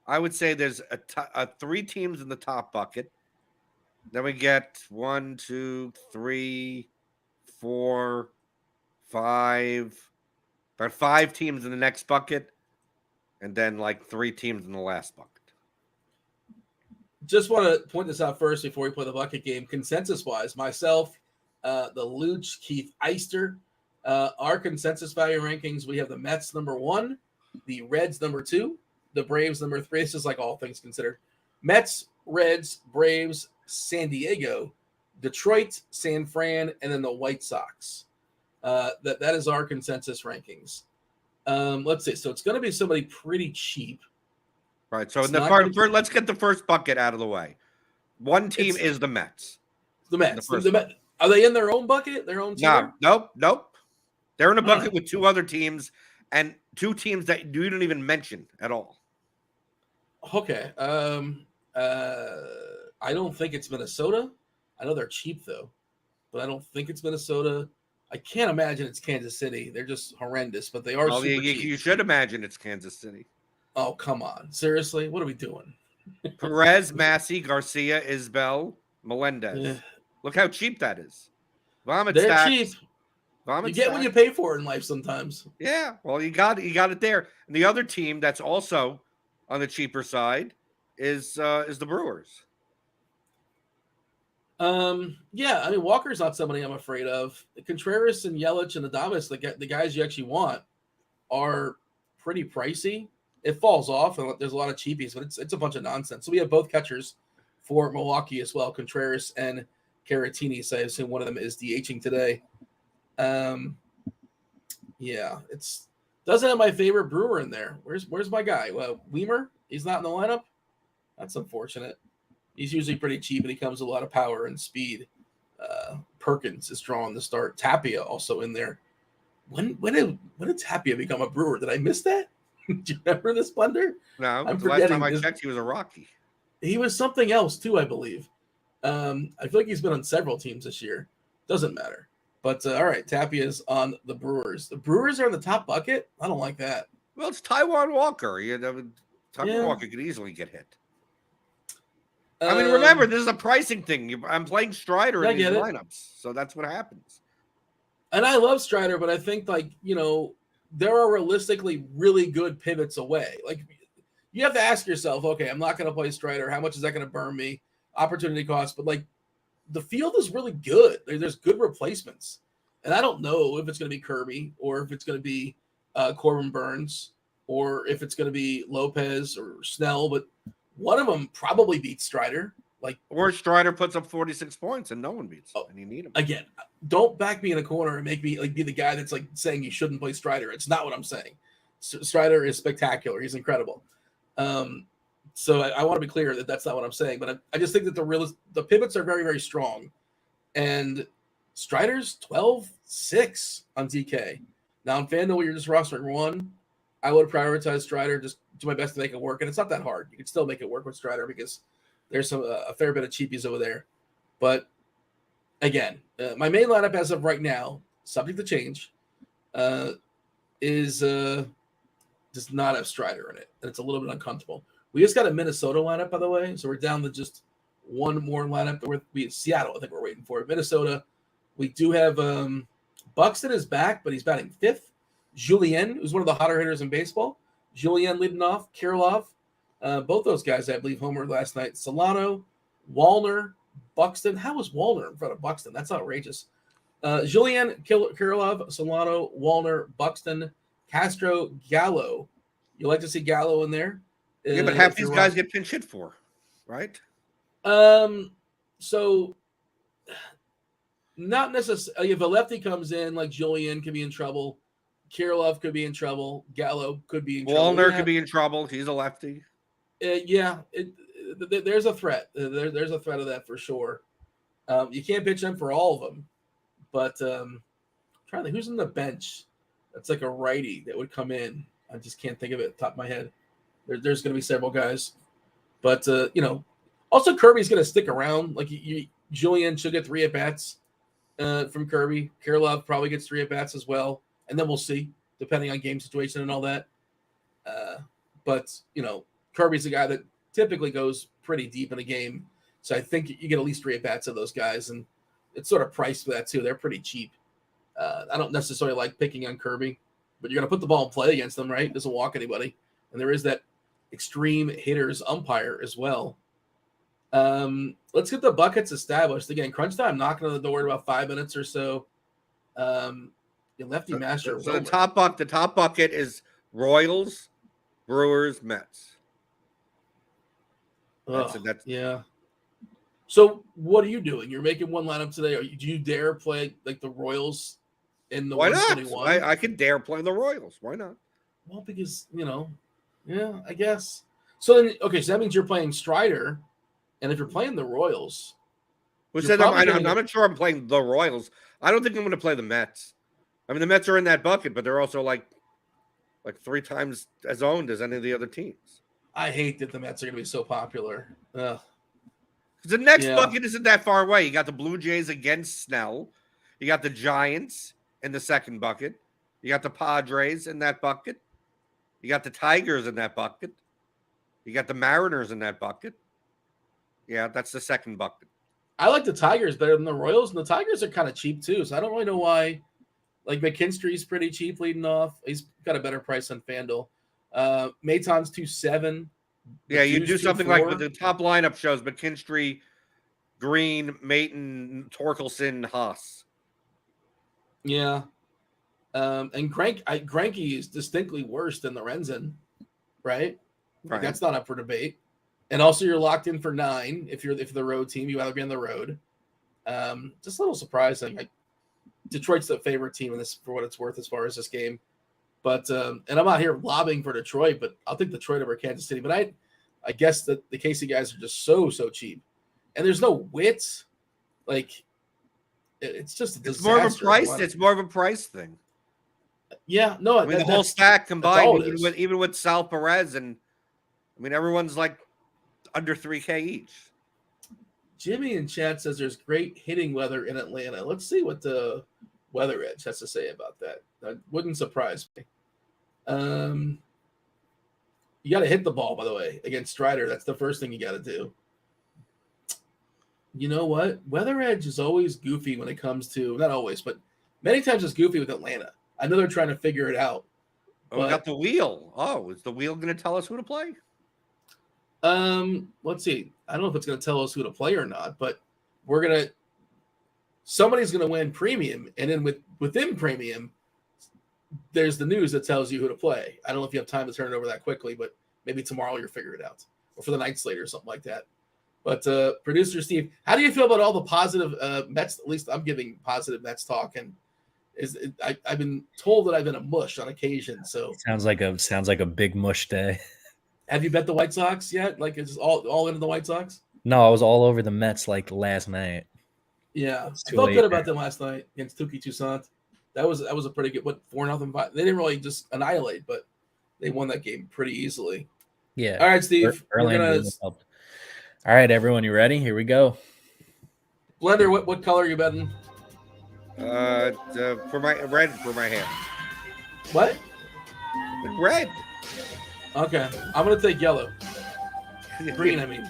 3 teams in the top bucket. Then we get 1, 2, 3, 4, 5, about 5 teams in the next bucket, and then 3 teams in the last bucket. Just want to point this out first before we play the bucket game. Consensus-wise, myself, the Luch, Keith Eister, our consensus value rankings, we have the Mets number 1, the Reds number 2, the Braves number 3. This is all things considered. Mets, Reds, Braves, San Diego, Detroit, San Fran, and then the White Sox. That is our consensus rankings. Let's see. So it's going to be somebody pretty cheap. Right. So let's get the first bucket out of the way. One team is the Mets. The Mets. Are they in their own bucket? Their own tier? Nope. They're in a bucket with 2 other teams and 2 teams that you didn't even mention at all. Okay. I don't think it's Minnesota. I know they're cheap though, but I don't think it's Minnesota. I can't imagine it's Kansas City. They're just horrendous, but they are super cheap. You should imagine it's Kansas City. Oh, come on. Seriously? What are we doing? Perez, Massey, Garcia, Isbel, Melendez. Yeah. Look how cheap that is. They're cheap. You get what you pay for in life sometimes. Yeah. Well, you got it there. And the other team that's also on the cheaper side is the Brewers. Yeah, I mean Walker's not somebody I'm afraid of. Contreras and Yelich and Adames, the guys you actually want, are pretty pricey. It falls off, and there's a lot of cheapies, but it's a bunch of nonsense. So we have both catchers for Milwaukee as well, Contreras and Caratini. So I assume one of them is DHing today. Yeah, it's doesn't have my favorite Brewer in there. Where's my guy? Well, Weimer, he's not in the lineup. That's unfortunate. He's usually pretty cheap, and he comes with a lot of power and speed. Perkins is drawing the start. Tapia also in there. When did Tapia become a Brewer? Did I miss that? Do you remember this, Blender? No, the last time I checked, he was a Rocky. He was something else too, I believe. I feel like he's been on several teams this year. Doesn't matter. But all right, Tapia's on the Brewers. The Brewers are in the top bucket. I don't like that. Well, it's Taijuan Walker. Taijuan Walker could easily get hit. I mean, remember, this is a pricing thing. I'm playing Strider in these lineups, so that's what happens. And I love Strider, but I think, there are realistically really good pivots away. You have to ask yourself, okay, I'm not going to play Strider. How much is that going to burn me? Opportunity cost. But, the field is really good. There's good replacements. And I don't know if it's going to be Kirby or if it's going to be Corbin Burns or if it's going to be Lopez or Snell, but one of them probably beats Strider. Or Strider puts up 46 points and no one beats him, and you need him. Again, don't back me in a corner and make me be the guy that's saying you shouldn't play Strider. It's not what I'm saying. Strider is spectacular. He's incredible. So I want to be clear that that's not what I'm saying, but I just think that the pivots are very, very strong. And Strider's 12-6 on DK. Now on Fanduel, you're just rostering 1. I would prioritize Strider, just do my best to make it work. And it's not that hard. You can still make it work with Strider because there's a fair bit of cheapies over there. But again, my main lineup as of right now, subject to change, does not have Strider in it. And it's a little bit uncomfortable. We just got a Minnesota lineup, by the way. So we're down to just one more lineup. Seattle, I think we're waiting for. Minnesota, we do have Buxton is back, but he's batting 5th. Julien, who's one of the hotter hitters in baseball. Julien leading off. Kirilov. Both those guys, I believe, homered last night. Solano, Wallner, Buxton. How was Wallner in front of Buxton? That's outrageous. Julien, Kirilov, Solano, Wallner, Buxton, Castro, Gallo. You like to see Gallo in there? Yeah, but half these guys get pinch hit for, right? So not necessarily. If a lefty comes in, like Julien could be in trouble. Kirilov could be in trouble. Gallo could be in trouble. Wallner could be in trouble. He's a lefty. Yeah, there's a threat. There's a threat of that for sure. You can't pitch him for all of them, but I'm trying to think who's in the bench. That's like a righty that would come in. I just can't think of it at the top of my head. There's going to be several guys, but also Kirby's going to stick around. Like Julian should get 3 at bats from Kirby. Kirilov probably gets 3 at bats as well, and then we'll see depending on game situation and all that. But Kirby's a guy that typically goes pretty deep in a game, so I think you get at least 3 at bats of those guys, and it's sort of priced for that too. They're pretty cheap. I don't necessarily like picking on Kirby, but you're going to put the ball in play against them, right? Doesn't walk anybody, and there is that extreme hitters umpire as well. Let's get the buckets established again. Crunch time knocking on the door in about 5 minutes or so. Lefty master. So the top bucket is Royals, Brewers, Mets. Yeah. So what are you doing? You're making one lineup today. Do you dare play like the Royals in the 121? Why not? I could dare play the Royals. Why not? Well, because yeah, I guess. So then, okay, so that means you're playing Strider, and if you're playing the Royals, who said I'm not sure I'm playing the Royals. I don't think I'm going to play the Mets. I mean, the Mets are in that bucket, but they're also like 3 times as owned as any of the other teams. I hate that the Mets are going to be so popular. Ugh. The next bucket isn't that far away. You got the Blue Jays against Snell. You got the Giants in the second bucket. You got the Padres in that bucket. You got the Tigers in that bucket. You got the Mariners in that bucket. Yeah, that's the second bucket. I like the Tigers better than the Royals, and the Tigers are kind of cheap too, so I don't really know why. Like McKinstry's pretty cheap leading off. He's got a better price on FanDuel. Maton's 2.7. Yeah, you do something like the top lineup shows McKinstry, Green, Maton, Torkelson, Haas. Yeah. And Greinke is distinctly worse than Lorenzen, right? Right. That's not up for debate. And also you're locked in for 9 if you're the road team. You either be on the road. Just a little surprising. Detroit's the favorite team in this for what it's worth as far as this game. But and I'm not here lobbying for Detroit, but I'll take Detroit over Kansas City. But I guess that the Casey guys are just so cheap, and there's no wits. Like it's just a disaster. More of a price. It's more of a price thing. Yeah, no. I mean, the whole stack combined, even with Sal Perez, and I mean everyone's like under $3K each. Jimmy in chat says there's great hitting weather in Atlanta. Let's see what the Weather Edge has to say about that. That wouldn't surprise me. You got to hit the ball, by the way, against Strider. That's the first thing you got to do. You know what? Weather Edge is always goofy when it comes to, not always, but many times it's goofy with Atlanta. I know they're trying to figure it out. Oh, we got the wheel. Oh, is the wheel going to tell us who to play? Let's see. I don't know if it's going to tell us who to play or not, but somebody's going to win premium, and then within premium, there's the news that tells you who to play. I don't know if you have time to turn it over that quickly, but maybe tomorrow you'll figure it out, or for the night slate or something like that. But producer Steve, how do you feel about all the positive Mets? At least I'm giving positive Mets talk, and I've been told that I've been a mush on occasion. So sounds like a big mush day. Have you bet the White Sox yet? Like it's all into the White Sox? No, I was all over the Mets like last night. Yeah, I felt good about them last night against Touki Toussaint. That was a pretty good. 4-0? They didn't really just annihilate, but they won that game pretty easily. Yeah. All right, Steve. All right, everyone, you ready? Here we go. Blender, what color are you betting? For my red for my hand. What? Red. Okay, I'm gonna take yellow. Green, I mean.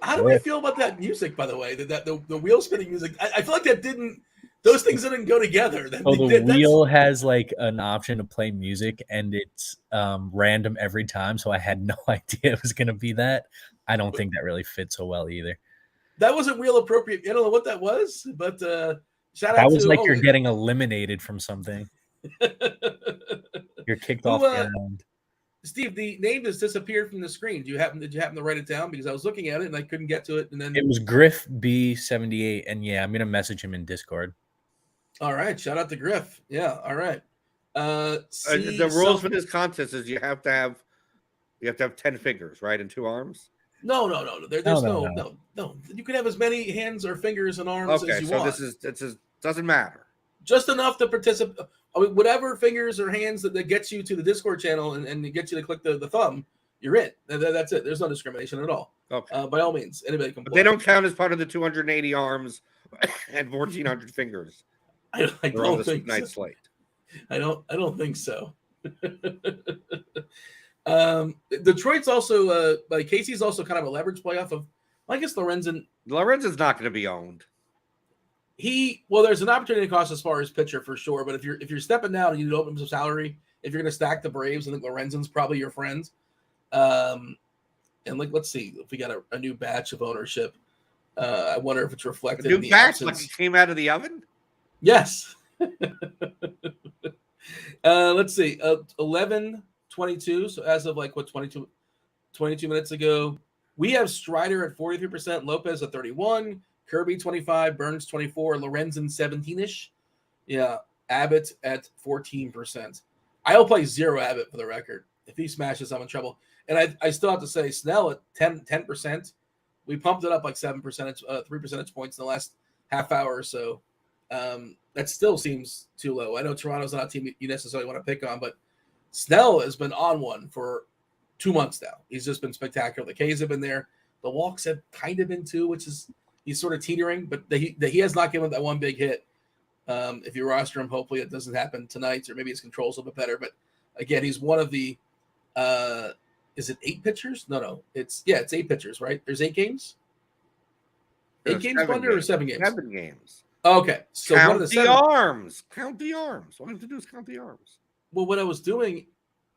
How do we feel about that music, by the way? The wheel spinning music. I feel like those things didn't go together. The wheel has like an option to play music, and it's random every time. So I had no idea it was going to be that. I don't think that really fits so well either. That wasn't wheel appropriate. I don't know what that was, but shout out that was like you're getting eliminated from something. You're kicked off the island. Steve, the name has disappeared from the screen. Did you happen to write it down? Because I was looking at it and I couldn't get to it. And then it was Griff B78, and yeah, I'm gonna message him in Discord. All right. Shout out to Griff. Yeah. All right. The rules for this contest is you have to have 10 fingers, right, and 2 arms. No. There's no. You can have as many hands or fingers and arms as you want. Okay, so this doesn't matter. Just enough to participate. I mean, whatever fingers or hands that gets you to the Discord channel and gets you to click the thumb, you're in. That's it. There's no discrimination at all. Okay. By all means, anybody can play. But they don't count as part of the 280 arms and 1,400 fingers. I don't think night so. Slate. I don't think so. Detroit's also Casey's also kind of a leverage playoff of. I guess Lorenzen's not going to be owned. There's an opportunity cost as far as pitcher for sure, but if you're stepping down and you need to open some salary, if you're going to stack the Braves, I think Lorenzen's probably your friend. And let's see if we got a new batch of ownership. I wonder if it's reflected in the batch like it came out of the oven. Yes. Let's see. 11:22. So as of 22 minutes ago, we have Strider at 43%, Lopez at 31%, Kirby 25%, Burns 24%, Lorenzen 17-ish. Yeah, Abbott at 14%. I'll play 0 Abbott for the record. If he smashes, I'm in trouble. And I still have to say Snell at 10%. We pumped it up like 3 percentage points in the last half hour or so. That still seems too low. I know Toronto's not a team you necessarily want to pick on, but Snell has been on one for 2 months now. He's just been spectacular. The K's have been there. The walks have kind of been too, which is he's sort of teetering, but he has not given that one big hit. If you roster him, hopefully it doesn't happen tonight, or maybe his control's a little bit better. But again, he's one of the is it 8 pitchers? No. It's 8 pitchers, right? There's 8 games? 8 games, Blender, or 7 games? 7 games. Okay. So count the arms. Count the arms. All I have to do is count the arms. Well, what I was doing,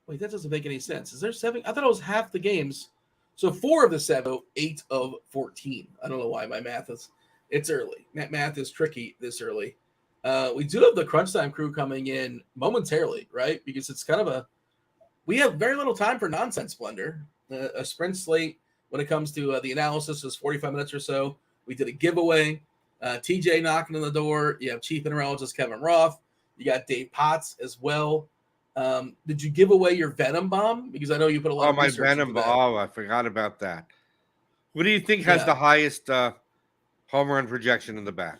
that doesn't make any sense. Is there 7? I thought it was half the games. So 4 of the 7, 8 of 14. I don't know why my math is. It's early. Math is tricky this early. We do have the crunch time crew coming in momentarily, right? Because it's kind of we have very little time for nonsense, Blender. A sprint slate when it comes to the analysis is 45 minutes or so. We did a giveaway. TJ knocking on the door. You have Chief Mineralogist Kevin Roth. You got Dave Potts as well. Did you give away your Venom Bomb? Because I know you put a lot of research into that. Venom Bomb. Oh, I forgot about that. What do you think has the highest home run projection in the back?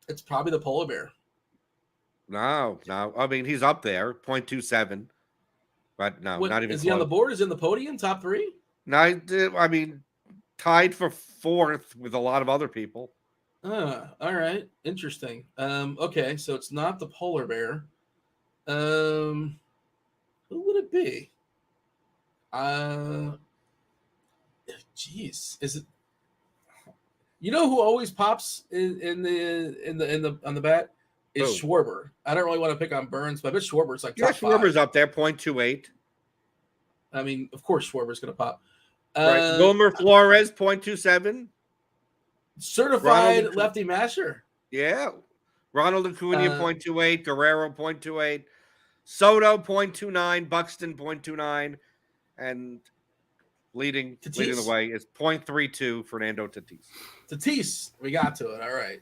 It's probably the Polar Bear. No. I mean, he's up there, 0.27. But no, not even Is close. he on the board? Is he in the podium, top 3? No, I mean, tied for 4th with a lot of other people. All right. Interesting. Okay, so it's not the Polar Bear. Who would it be? Geez, is it? You know who always pops on the bat is Schwarber. I don't really want to pick on Burns, but I bet Schwarber's like top 5. Schwarber's up there, 0.28. I mean, of course Schwarber's going to pop. Right. Wilmer Flores, 0.27. Certified lefty masher. Yeah. Ronald Acuna, 0.28. Guerrero, 0.28. Soto, 0.29. Buxton, 0.29. And leading the way is 0.32. Fernando Tatis. We got to it. All right.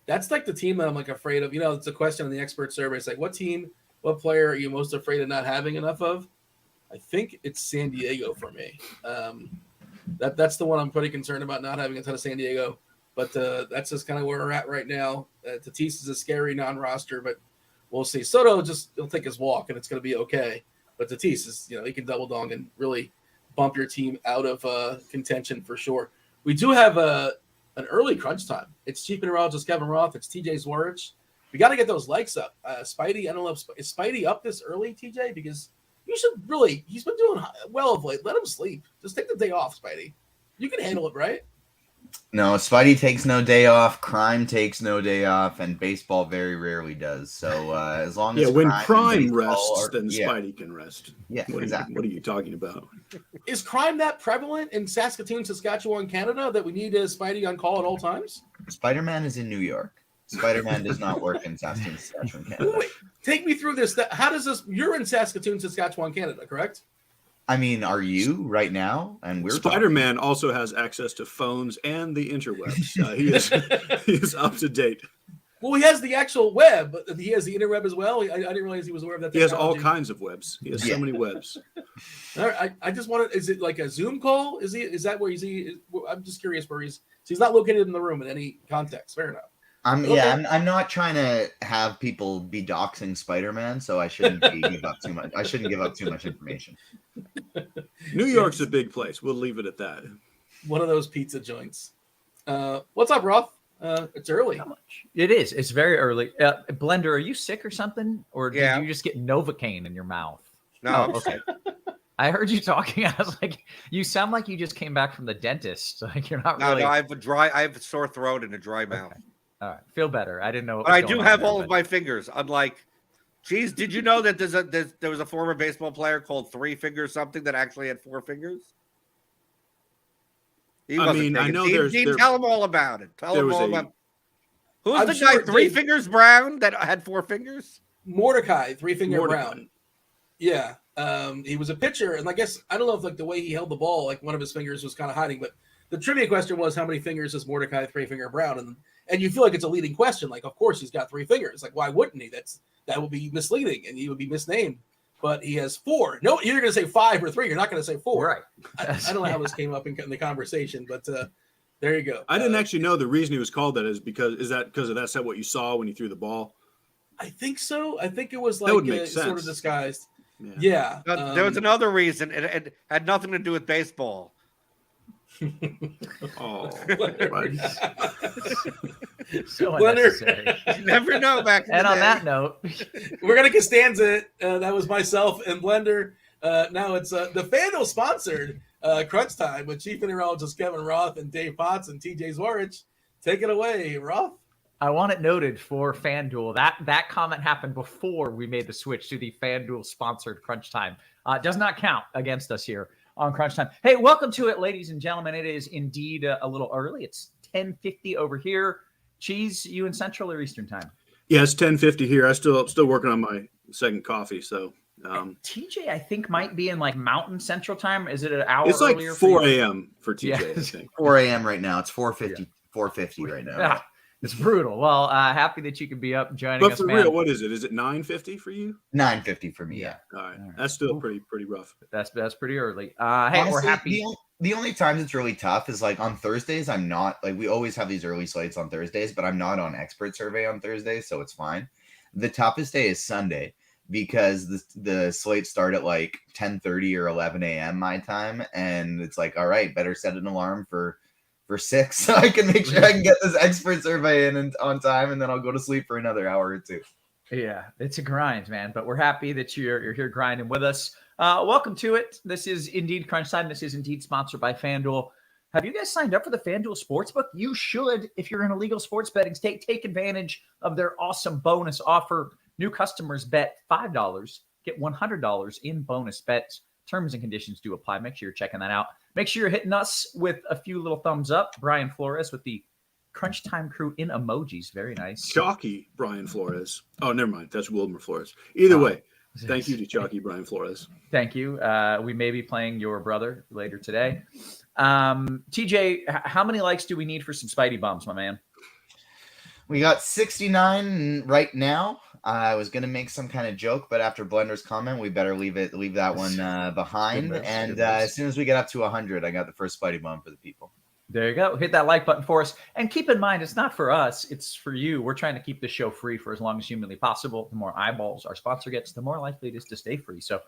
That's like the team that I'm afraid of. It's a question in the expert survey. It's like, what player are you most afraid of not having enough of? I think it's San Diego for me. That's the one I'm pretty concerned about, not having a ton of San Diego. But that's just kind of where we're at right now. Tatis is a scary non-roster, but we'll see. Soto he'll take his walk, and it's going to be okay. But Tatis is, he can double dong and really bump your team out of contention for sure. We do have an early crunch time. It's Chief Mineralogist Kevin Roth. It's TJ Zwarych. We got to get those likes up. Spidey, I don't know if is Spidey up this early, TJ? Because you should really, he's been doing well of late. Let him sleep. Just take the day off, Spidey. You can handle it, right? No, Spidey takes no day off. Crime takes no day off, and baseball very rarely does. So as long as when crime rests, then Spidey can rest. Yeah, exactly. What are you talking about? Is crime that prevalent in Saskatoon, Saskatchewan, Canada that we need Spidey on call at all times? Spider-Man is in New York. Spider-Man does not work in Saskatoon, Saskatchewan, Canada. Wait, take me through this. How does this? You're in Saskatoon, Saskatchewan, Canada, correct? I mean, are you right now? And we're Spider-Man also has access to phones and the interwebs. He is up to date. Well, he has the actual web. He has the interweb as well. I didn't realize he was aware of that. He has all kinds of webs. He has so many webs. All right, I just wanted. Is it like a Zoom call? Is that where he's? I'm just curious where he's. So he's not located in the room in any context. Fair enough. I'm not trying to have people be doxing Spider-Man, so I shouldn't give up too much. I shouldn't give up too much information. New York's a big place. We'll leave it at that. One of those pizza joints. What's up, Roth? It's early. How much? It is. It's very early. Blender, are you sick or something? Or did you just get Novocaine in your mouth? No. Oh, okay. I heard you talking. I was like, you sound like you just came back from the dentist. Like you're not really. No, I have a sore throat and a dry mouth. Okay. All right. Feel better. I didn't know. But I do have all of my fingers. Unlike, geez, did you know that there was a former baseball player called Three Fingers something that actually had 4 fingers? I know there's. Tell him all about it. Tell him all about. Who's the sure guy? Three Fingers Brown that had 4 fingers? Mordecai, Three Finger Brown. Yeah. He was a pitcher, and I guess I don't know if like the way he held the ball, like one of his fingers was kind of hiding. But the trivia question was, how many fingers is Mordecai Three Finger Brown? And you feel like it's a leading question. Like, of course, he's got 3 fingers. Like, why wouldn't he? That would be misleading, and he would be misnamed. But he has 4. No, you're going to say 5 or 3. You're not going to say 4. Right. I don't know how this came up in the conversation, but there you go. I didn't actually know the reason he was called that is because of that's what you saw when you threw the ball? I think so. I think it was like sort of disguised. Yeah. There was another reason. It had nothing to do with baseball. Oh, so unnecessary. You never know back in And the on day. that note, we're going to Costanza it. That was myself and Blender. Now it's the Fanduel sponsored Crunch Time with Chief Meteorologist Kevin Roth and Dave Potts and TJ Zwarych. Take it away, Roth. I want it noted for FanDuel that comment happened before we made the switch to the FanDuel sponsored Crunch Time. Does not count against us here on Crunch Time. Hey, welcome to it, ladies and gentlemen. It is indeed a little early. It's 10:50 over here. Cheese, you in Central or Eastern time? Yeah, it's 10:50 here. I still working on my second coffee. So TJ, I think might be in like Mountain Central time. Is it an hour? It's like earlier 4 a.m. for TJ. Yeah. I think 4 a.m. right now. It's 4:50. 4:50 right now. Yeah, it's brutal. Well, happy that you could be up joining But us, for man. real, what is it? Is it 9:50 for you? 9:50 for me. Yeah. All right. That's still pretty rough. That's pretty early. Hey, Honestly, we're happy. The only times it's really tough is like on Thursdays. I'm not like we always have these early slates on Thursdays, but I'm not on expert survey on Thursdays, so it's fine. The toughest day is Sunday because the slates start at like 10:30 or 11 a.m. my time, and it's like, all right, better set an alarm for 6 so I can make sure I can get this expert survey in on time, and then I'll go to sleep for another hour or 2. Yeah, it's a grind, man. But we're happy that you're here grinding with us. Welcome to it. This is indeed Crunch Time. This is indeed sponsored by FanDuel. Have you guys signed up for the FanDuel Sportsbook? You should. If you're in a legal sports betting state, take advantage of their awesome bonus offer. New customers bet $5, get $100 in bonus bets. Terms and conditions do apply. Make sure you're checking that out. Make sure you're hitting us with a few little thumbs up. Brian Flores with the Crunch Time crew in emojis. Very nice. Chalky Brian Flores. Oh, never mind. That's Wilmer Flores. Either way, thank you to Chalky Brian Flores. Thank you. We may be playing your brother later today. TJ, how many likes do we need for some Spidey bumps, my man? We got 69 right now. I was gonna make some kind of joke, but after Blender's comment, we better leave that one behind. As soon as we get up to 100, I got the first Spidey bump for the people. There you go. Hit that like button for us. And keep in mind, it's not for us. It's for you. We're trying to keep the show free for as long as humanly possible. The more eyeballs our sponsor gets, the more likely it is to stay free. So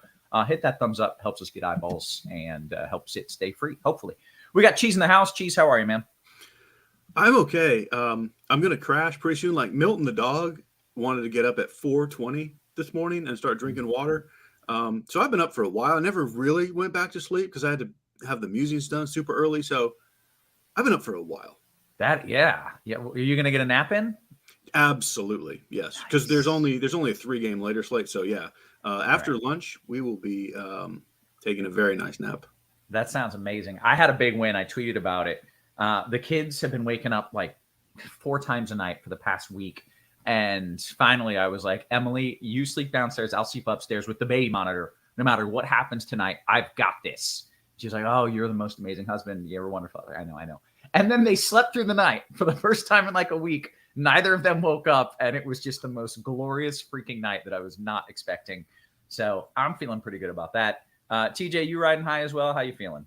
hit that thumbs up. Helps us get eyeballs and helps it stay free, hopefully. We got Cheese in the house. Cheese, how are you, man? I'm okay. I'm going to crash pretty soon. Like Milton the dog wanted to get up at 4:20 this morning and start drinking water. So I've been up for a while. I never really went back to sleep because I had to have the musings done super early. So I've been up for a while. Yeah. Are you going to get a nap in? Absolutely, yes. Because there's only a 3-game later slate. So yeah, after lunch we will be taking a very nice nap. That sounds amazing. I had a big win. I tweeted about it. The kids have been waking up like 4 times a night for the past week. And finally I was like, Emily, you sleep downstairs. I'll sleep upstairs with the baby monitor no matter what happens tonight, I've got this. She's like, oh, you're the most amazing husband you ever wonderful. I know. And then they slept through the night for the first time in like a week. Neither of them woke up, and it was just the most glorious freaking night that I was not expecting. So I'm feeling pretty good about that. TJ, you riding high as well? How you feeling?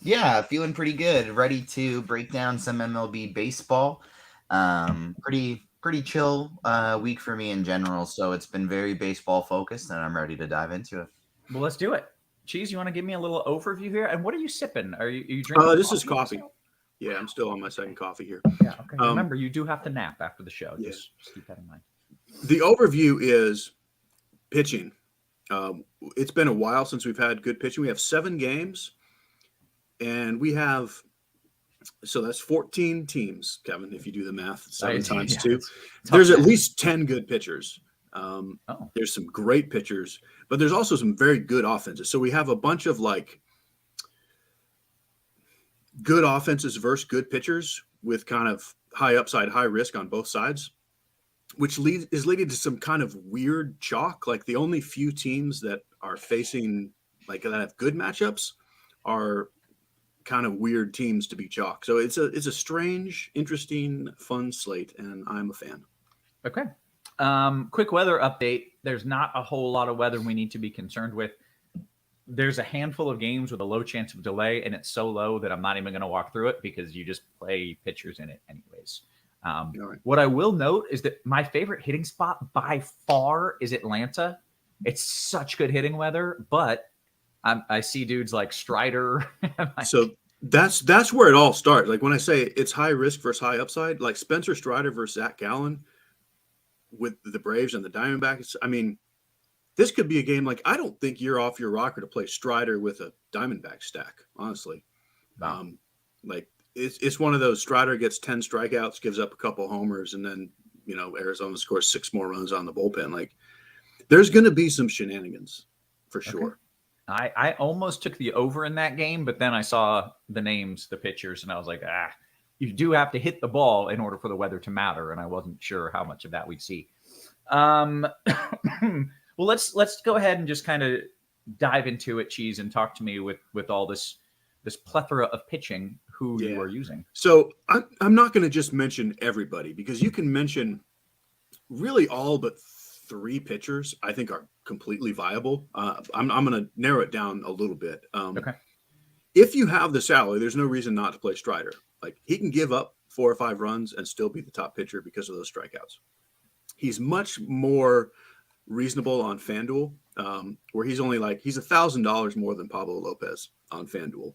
Yeah, feeling pretty good. Ready to break down some MLB baseball. Pretty chill week for me in general. So it's been very baseball focused, and I'm ready to dive into it. Well, let's do it. Cheese, you want to give me a little overview here? And what are you sipping? Are you drinking? This is coffee. Yeah, I'm still on my second coffee here. Yeah. Okay. Remember, you do have to nap after the show. Yeah. Just keep that in mind. The overview is pitching. It's been a while since we've had good pitching. We have 7 games, and we have, so that's 14 teams, Kevin, if you do the math, 7 times 2. There's at least 10 good pitchers. There's some great pitchers, but there's also some very good offenses. So we have a bunch of like good offenses versus good pitchers with kind of high upside, high risk on both sides, which is leading to some kind of weird chalk. Like the only few teams that are facing like that have good matchups are kind of weird teams to be chalk. So it's a strange, interesting, fun slate, and I'm a fan. Okay. Quick weather update. There's not a whole lot of weather we need to be concerned with. There's a handful of games with a low chance of delay, and it's so low that I'm not even going to walk through it because you just play pitchers in it anyways. What I will note is that my favorite hitting spot by far is Atlanta. It's such good hitting weather, but I see dudes like Strider. So that's where it all starts. Like when I say it's high risk versus high upside, like Spencer Strider versus Zach Gallen with the Braves and the Diamondbacks. I mean, this could be a game like I don't think you're off your rocker to play Strider with a Diamondback stack, honestly. Wow. Like it's one of those Strider gets 10 strikeouts, gives up a couple homers, and then Arizona scores 6 more runs on the bullpen. Like there's going to be some shenanigans for sure. I almost took the over in that game, but then I saw the names, the pitchers, and I was like, you do have to hit the ball in order for the weather to matter, and I wasn't sure how much of that we'd see. Well, let's go ahead and just kind of dive into it, Cheese, and talk to me with all this plethora of pitching who you are using. So I'm not going to just mention everybody because you can mention really all but 3 pitchers I think are completely viable. I'm going to narrow it down a little bit. Okay. If you have the salary, there's no reason not to play Strider. Like he can give up 4 or 5 runs and still be the top pitcher because of those strikeouts. He's much more reasonable on FanDuel, where he's only he's $1,000 more than Pablo Lopez on FanDuel.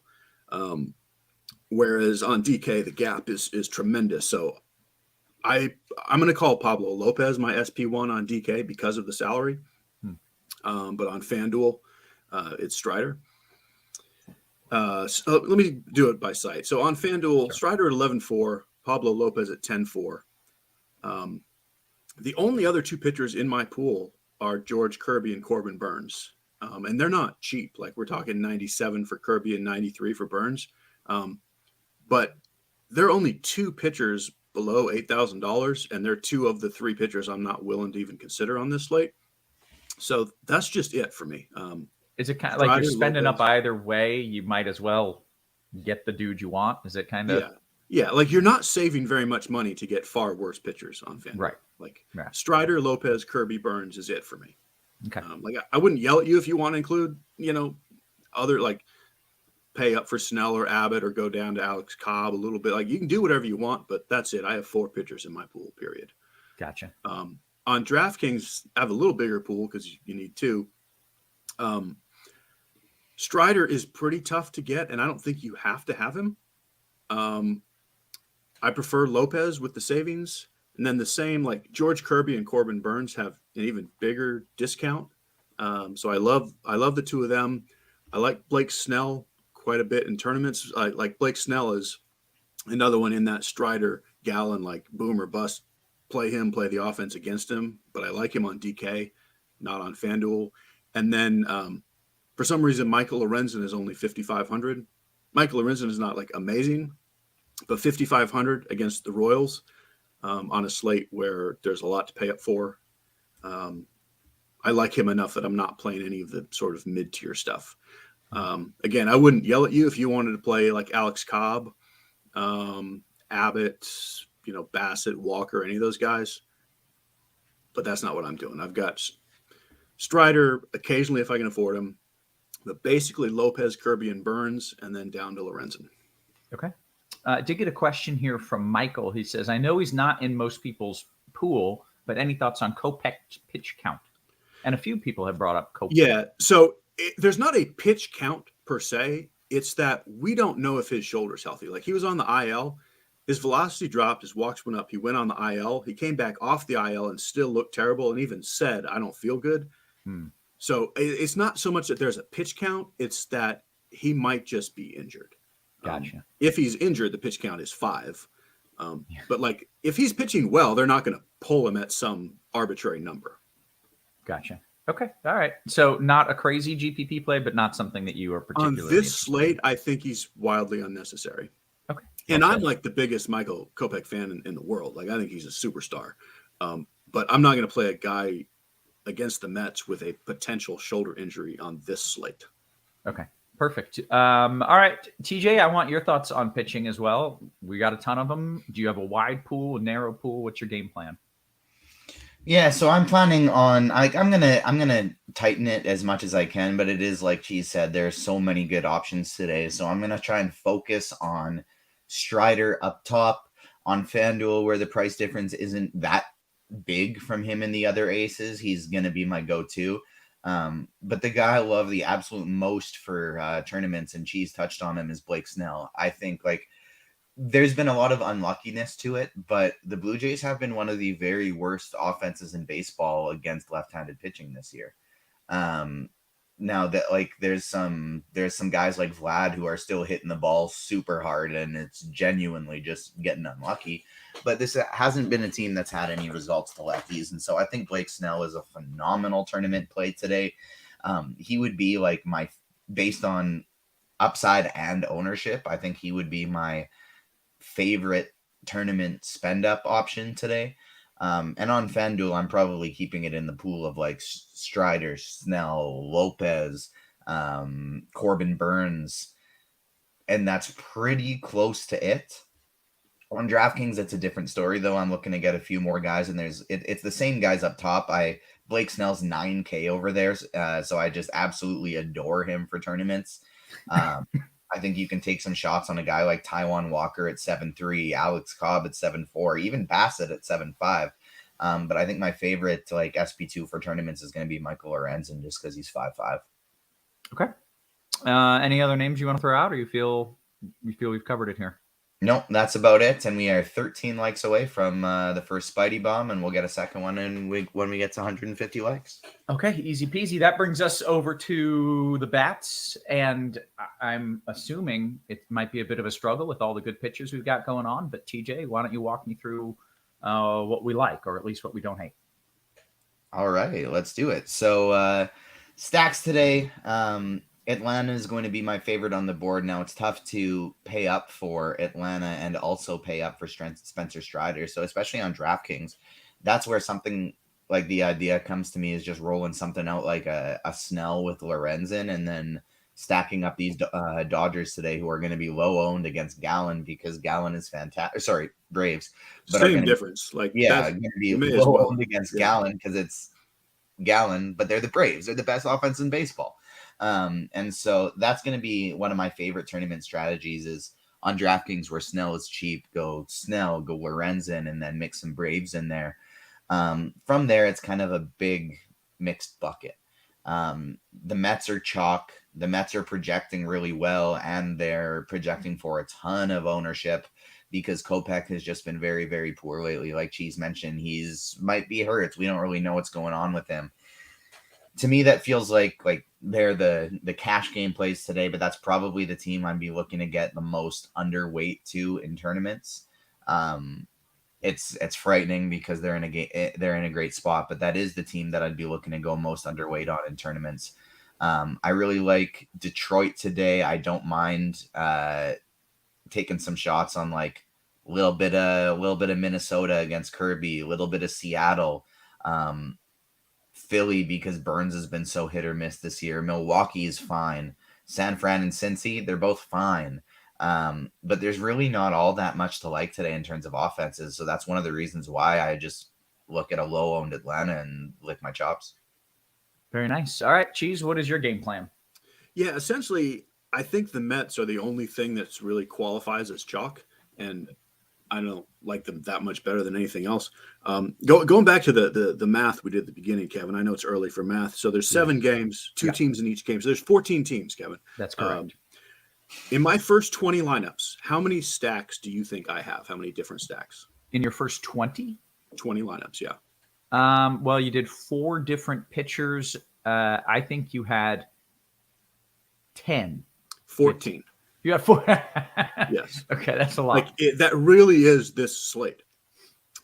Whereas on DK, the gap is tremendous. So I'm going to call Pablo Lopez my SP1 on DK because of the salary. But on FanDuel, it's Strider. So let me do it by site. So on FanDuel, Strider at 11.4, Pablo Lopez at 10.4. The only other 2 pitchers in my pool are George Kirby and Corbin Burns. And they're not cheap. Like we're talking 97 for Kirby and 93 for Burns. But there are only 2 pitchers below $8,000, and they're 2 of the 3 pitchers I'm not willing to even consider on this slate. So that's just it for me. Is it kind of like you're spending up either way? You might as well get the dude you want. Is it kind of? Yeah. Like you're not saving very much money to get far worse pitchers on FanDuel. Right. Like Strider, Lopez, Kirby, Burns is it for me. Okay. Like I wouldn't yell at you if you want to include, other like pay up for Snell or Abbott or go down to Alex Cobb a little bit. Like you can do whatever you want, but that's it. I have 4 pitchers in my pool, period. Gotcha. On DraftKings, I have a little bigger pool because you need 2. Strider is pretty tough to get, and I don't think you have to have him. I prefer Lopez with the savings, and then the same like George Kirby and Corbin Burns have an even bigger discount. So I love the 2 of them. I like Blake Snell quite a bit in tournaments. Like Blake Snell is another one in that Strider Gallen, like boom or bust. Play him, play the offense against him. But I like him on DK, not on FanDuel. And then for some reason, Michael Lorenzen is only 5,500. Michael Lorenzen is not like amazing, but 5,500 against the Royals on a slate where there's a lot to pay up for. I like him enough that I'm not playing any of the sort of mid-tier stuff. Again, I wouldn't yell at you if you wanted to play like Alex Cobb, Abbott, Bassett, Walker, any of those guys. But that's not what I'm doing. I've got Strider occasionally if I can afford him, but basically Lopez, Kirby, and Burns, and then down to Lorenzen. Okay. I did get a question here from Michael. He says, I know he's not in most people's pool, but any thoughts on Kopech's pitch count? And a few people have brought up Kopech. Yeah, so there's not a pitch count per se. It's that we don't know if his shoulder's healthy. Like he was on the IL, his velocity dropped, his walks went up. He went on the IL. He came back off the IL and still looked terrible and even said, I don't feel good. So it's not so much that there's a pitch count. It's that he might just be injured. Gotcha. If he's injured, the pitch count is 5. But like if he's pitching well, they're not going to pull him at some arbitrary number. Gotcha. Okay. All right. So not a crazy GPP play, but not something that you are particularly on this slate. I think he's wildly unnecessary. Okay. And I'm like the biggest Michael Kopech fan in the world. Like I think he's a superstar. But I'm not going to play a guy against the Mets with a potential shoulder injury on this slate. Okay. Perfect. All right, TJ, I want your thoughts on pitching as well. We got a ton of them. Do you have a wide pool, a narrow pool? What's your game plan? Yeah, so I'm planning on I'm gonna tighten it as much as I can, but it is like Cheese said, there's so many good options today. So I'm gonna try and focus on Strider up top on FanDuel, where the price difference isn't that big from him and the other aces. He's gonna be my go-to. But the guy I love the absolute most for tournaments, and Cheese touched on him, is Blake Snell. I think like there's been a lot of unluckiness to it, but the Blue Jays have been one of the very worst offenses in baseball against left-handed pitching this year. Now that like there's some guys like Vlad who are still hitting the ball super hard, and it's genuinely just getting unlucky. But this hasn't been a team that's had any results to lefties, and so I think Blake Snell is a phenomenal tournament play today. He would be like based on upside and ownership, I think he would be my favorite tournament spend up option today. And on FanDuel, I'm probably keeping it in the pool of like Strider, Snell, Lopez, Corbin, Burns, and that's pretty close to it. On DraftKings, it's a different story though. I'm looking to get a few more guys, and it's the same guys up top. Blake Snell's 9K over there, so I just absolutely adore him for tournaments. I think you can take some shots on a guy like Taijuan Walker at 7.3, Alex Cobb at 7.4, even Bassett at 7.5. But I think my favorite like SP2 for tournaments is going to be Michael Lorenzen, just because he's 5.5. Okay. Any other names you want to throw out, or you feel we've covered it here? No, that's about it. And we are 13 likes away from the first Spidey Bomb, and we'll get a second one when we get to 150 likes. Okay, easy peasy. That brings us over to the bats, and I'm assuming it might be a bit of a struggle with all the good pitchers we've got going on. But TJ, why don't you walk me through what we like, or at least what we don't hate? All right, let's do it. So stacks today. Atlanta is going to be my favorite on the board. Now, it's tough to pay up for Atlanta and also pay up for Spencer Strider. So especially on DraftKings, that's where something like the idea comes to me, is just rolling something out like a Snell with Lorenzen, and then stacking up these Dodgers today, who are going to be low owned against Gallen, because Gallen is fantastic. Sorry, Braves. But same difference. Like, yeah, going to be low owned against Gallen because it's Gallen, but they're the Braves. They're the best offense in baseball. And so that's going to be one of my favorite tournament strategies, is on DraftKings, where Snell is cheap, go Snell, go Lorenzen, and then mix some Braves in there. From there, it's kind of a big mixed bucket. The Mets are chalk. The Mets are projecting really well, and they're projecting for a ton of ownership because Kopech has just been very, very poor lately. Like Cheese mentioned, might be hurt. We don't really know what's going on with him. To me, that feels like they're the cash game plays today, but that's probably the team I'd be looking to get the most underweight to in tournaments. It's frightening because they're in a great spot, but that is the team that I'd be looking to go most underweight on in tournaments. I really like Detroit today. I don't mind taking some shots on like a little bit of Minnesota against Kirby, a little bit of Seattle. Philly, because Burns has been so hit or miss this year. Milwaukee is fine. San Fran and Cincy, they're both fine. But there's really not all that much to like today in terms of offenses. So that's one of the reasons why I just look at a low-owned Atlanta and lick my chops. Very nice. All right, Cheese, what is your game plan? Yeah, essentially, I think the Mets are the only thing that's really qualifies as chalk, and I don't like them that much better than anything else. Going back to the math we did at the beginning, Kevin, I know it's early for math. So there's 7 games, 2 teams in each game. So there's 14 teams, Kevin. That's correct. In my first 20 lineups, how many stacks do you think I have? How many different stacks? In your first 20? 20 lineups, yeah. Well, you did 4 different pitchers. I think you had 10. 14. You got 4. Yes. Okay, that's a lot. That really is this slate.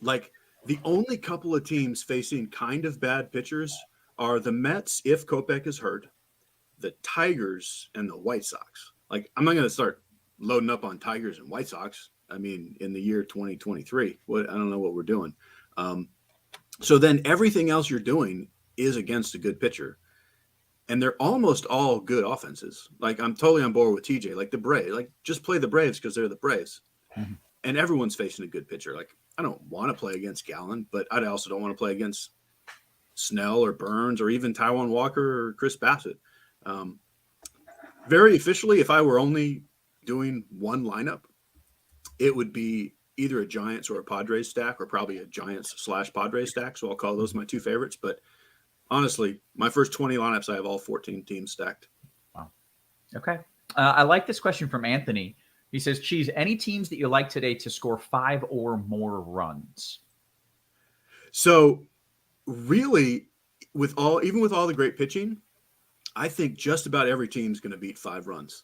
Like, the only couple of teams facing kind of bad pitchers are the Mets, if Kopech is hurt, the Tigers, and the White Sox. Like, I'm not going to start loading up on Tigers and White Sox. I mean, in the year 2023, I don't know what we're doing. So then everything else you're doing is against a good pitcher. And they're almost all good offenses. Like, I'm totally on board with TJ. Like, the Braves. Like, just play the Braves because they're the Braves. Mm-hmm. And everyone's facing a good pitcher. Like, I don't want to play against Gallen, but I also don't want to play against Snell or Burns or even Taijuan Walker or Chris Bassett. Very officially, if I were only doing one lineup, it would be either a Giants or a Padres stack, or probably a Giants/Padres stack. So I'll call those my 2 favorites. But honestly, my first 20 lineups, I have all 14 teams stacked. Wow. Okay. I like this question from Anthony. He says, Cheese, any teams that you like today to score 5 or more runs? So really, even with all the great pitching, I think just about every team is going to beat 5 runs.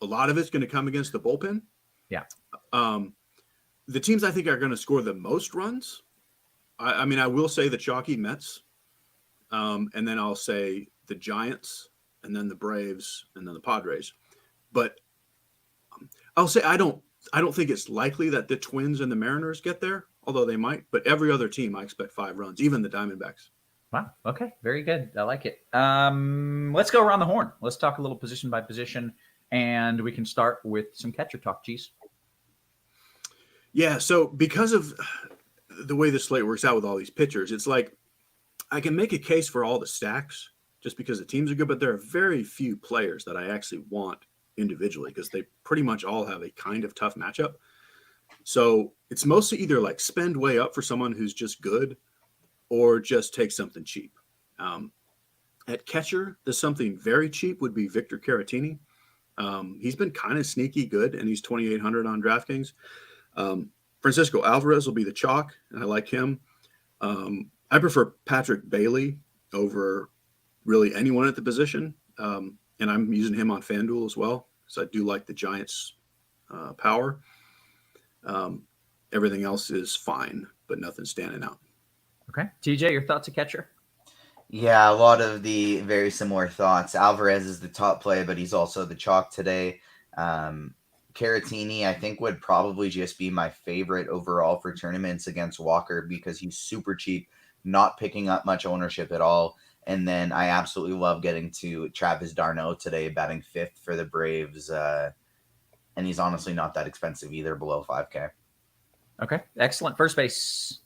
A lot of it's going to come against the bullpen. Yeah. The teams I think are going to score the most runs, I mean, I will say the chalky Mets, and then I'll say the Giants, and then the Braves, and then the Padres. But I'll say I don't think it's likely that the Twins and the Mariners get there, although they might. But every other team, I expect 5 runs, even the Diamondbacks. Wow. Okay. Very good. I like it. Let's go around the horn. Let's talk a little position by position, and we can start with some catcher talk, Cheese. Yeah. So because of the way the slate works out with all these pitchers, it's like I can make a case for all the stacks just because the teams are good, but there are very few players that I actually want individually because they pretty much all have a kind of tough matchup. So it's mostly either like spend way up for someone who's just good or just take something cheap. At catcher, there's something very cheap would be Victor Caratini. He's been kind of sneaky good, and he's 2,800 on DraftKings. Francisco Alvarez will be the chalk, and I like him. I prefer Patrick Bailey over really anyone at the position, and I'm using him on FanDuel as well because I do like the Giants' power. Everything else is fine, but nothing standing out. Okay. TJ, your thoughts of catcher? Yeah, a lot of the very similar thoughts. Alvarez is the top play, but he's also the chalk today. Caratini, I think, would probably just be my favorite overall for tournaments against Walker because he's super cheap, not picking up much ownership at all. And then I absolutely love getting to Travis d'Arnaud today, batting 5th for the Braves. And he's honestly not that expensive either, below 5K. Okay, excellent. First base.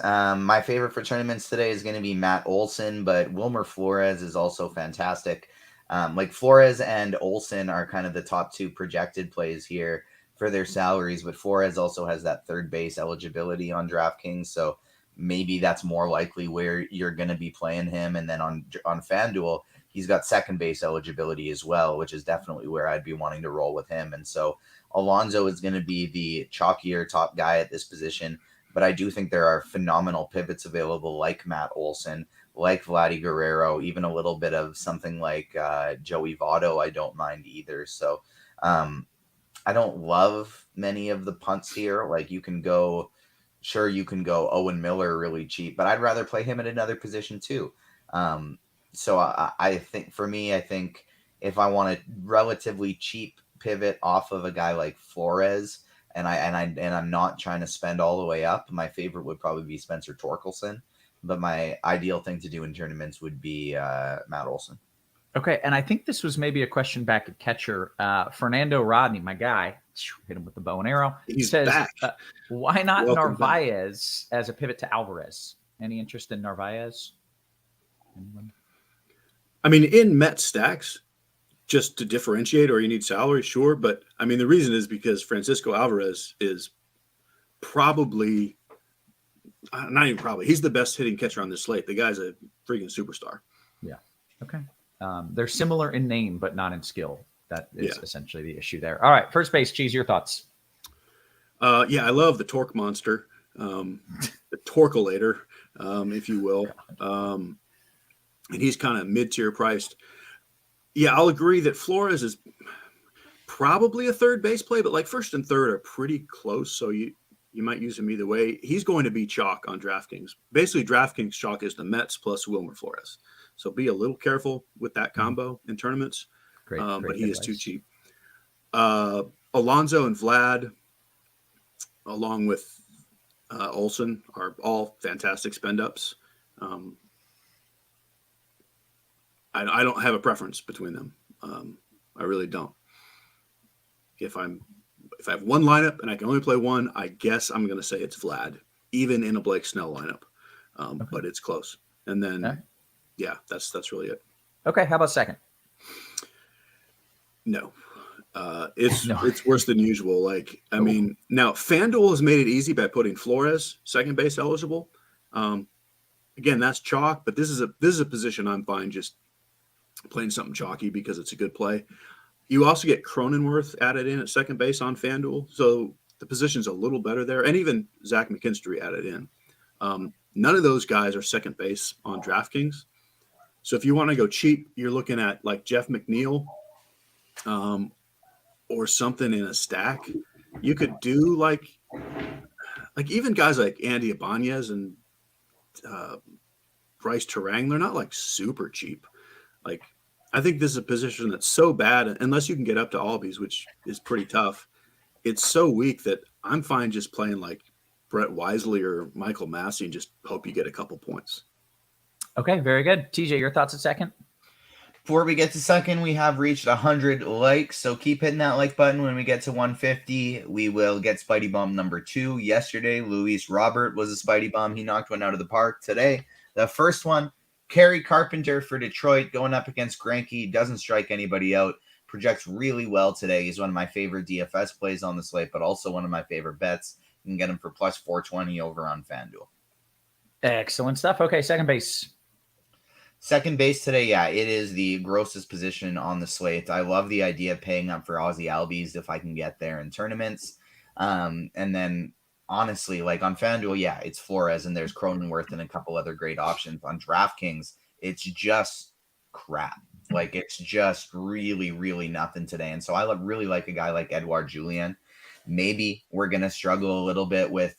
My favorite for tournaments today is going to be Matt Olson, but Wilmer Flores is also fantastic. Like Flores and Olson are kind of the top 2 projected plays here for their salaries, but Flores also has that third base eligibility on DraftKings, so maybe that's more likely where you're going to be playing him. And then on FanDuel, he's got second base eligibility as well, which is definitely where I'd be wanting to roll with him. And so Alonso is going to be the chalkier top guy at this position, but I do think there are phenomenal pivots available like Matt Olson, like Vladdy Guerrero, even a little bit of something like Joey Votto I don't mind either. So I don't love many of the punts here. Like you can go Owen Miller really cheap, but I'd rather play him at another position too. So I think for me, I think if I want a relatively cheap pivot off of a guy like Flores, and I'm not trying to spend all the way up, my favorite would probably be Spencer Torkelson. but my ideal thing to do in tournaments would be Matt Olson. Okay, and I think this was maybe a question back at catcher. Fernando Rodney, my guy, hit him with the bow and arrow. He's says, back. Why not Welcome Narvaez as a pivot to Alvarez? Any interest in Narvaez? Anyone? I mean, in Met stacks, just to differentiate, or you need salary, sure. But I mean, the reason is because Francisco Alvarez is probably, not even probably, he's the best hitting catcher on this slate. The guy's a freaking superstar. Yeah. Okay. They're similar in name, but not in skill. That is essentially the issue there. All right. First base, Cheese, your thoughts? Yeah, I love the torque monster, the torculator, if you will. And he's kind of mid-tier priced. Yeah, I'll agree that Flores is probably a third base play, but like first and third are pretty close. So you might use him either way. He's going to be chalk on DraftKings. Basically, DraftKings chalk is the Mets plus Wilmer Flores. So be a little careful with that combo in tournaments. Great but he advice. is too cheap. Alonso and Vlad, along with Olson, are all fantastic spend-ups. I don't have a preference between them. I really don't. If I have one lineup and I can only play one, I guess I'm going to say it's Vlad, even in a Blake Snell lineup. But it's close. And then, yeah, that's really it. Okay, how about second? No. It's worse than usual. Like, I mean, now FanDuel has made it easy by putting Flores second base eligible. Again, that's chalk, but this is a position I'm fine just playing something chalky because it's a good play. You also get Cronenworth added in at second base on FanDuel, so the position's a little better there, and even Zach McKinstry added in. None of those guys are second base on DraftKings. So if you want to go cheap, you're looking at like Jeff McNeil or something in a stack. You could do like even guys like Andy Ibanez and Bryce Terang. They're not like super cheap. Like, I think this is a position that's so bad, unless you can get up to Albies, which is pretty tough. It's so weak that I'm fine just playing like Brett Wisely or Michael Massey and just hope you get a couple points. Okay, very good. TJ, your thoughts at second? Before we get to second, we have reached 100 likes, so keep hitting that like button. When we get to 150, we will get Spidey Bomb number 2. Yesterday, Luis Robert was a Spidey Bomb. He knocked one out of the park. Today, the first one, Kerry Carpenter for Detroit going up against Greinke. Doesn't strike anybody out. Projects really well today. He's one of my favorite DFS plays on the slate, but also one of my favorite bets. You can get him for plus 420 over on FanDuel. Excellent stuff. Okay, second base. Second base today, yeah, it is the grossest position on the slate. I love the idea of paying up for Ozzy Albies if I can get there in tournaments. And then, honestly, like on FanDuel, yeah, it's Flores, and there's Cronenworth and a couple other great options. On DraftKings, it's just crap. Like, it's just really, really nothing today. And so I really like a guy like Edouard Julien. Maybe we're going to struggle a little bit with,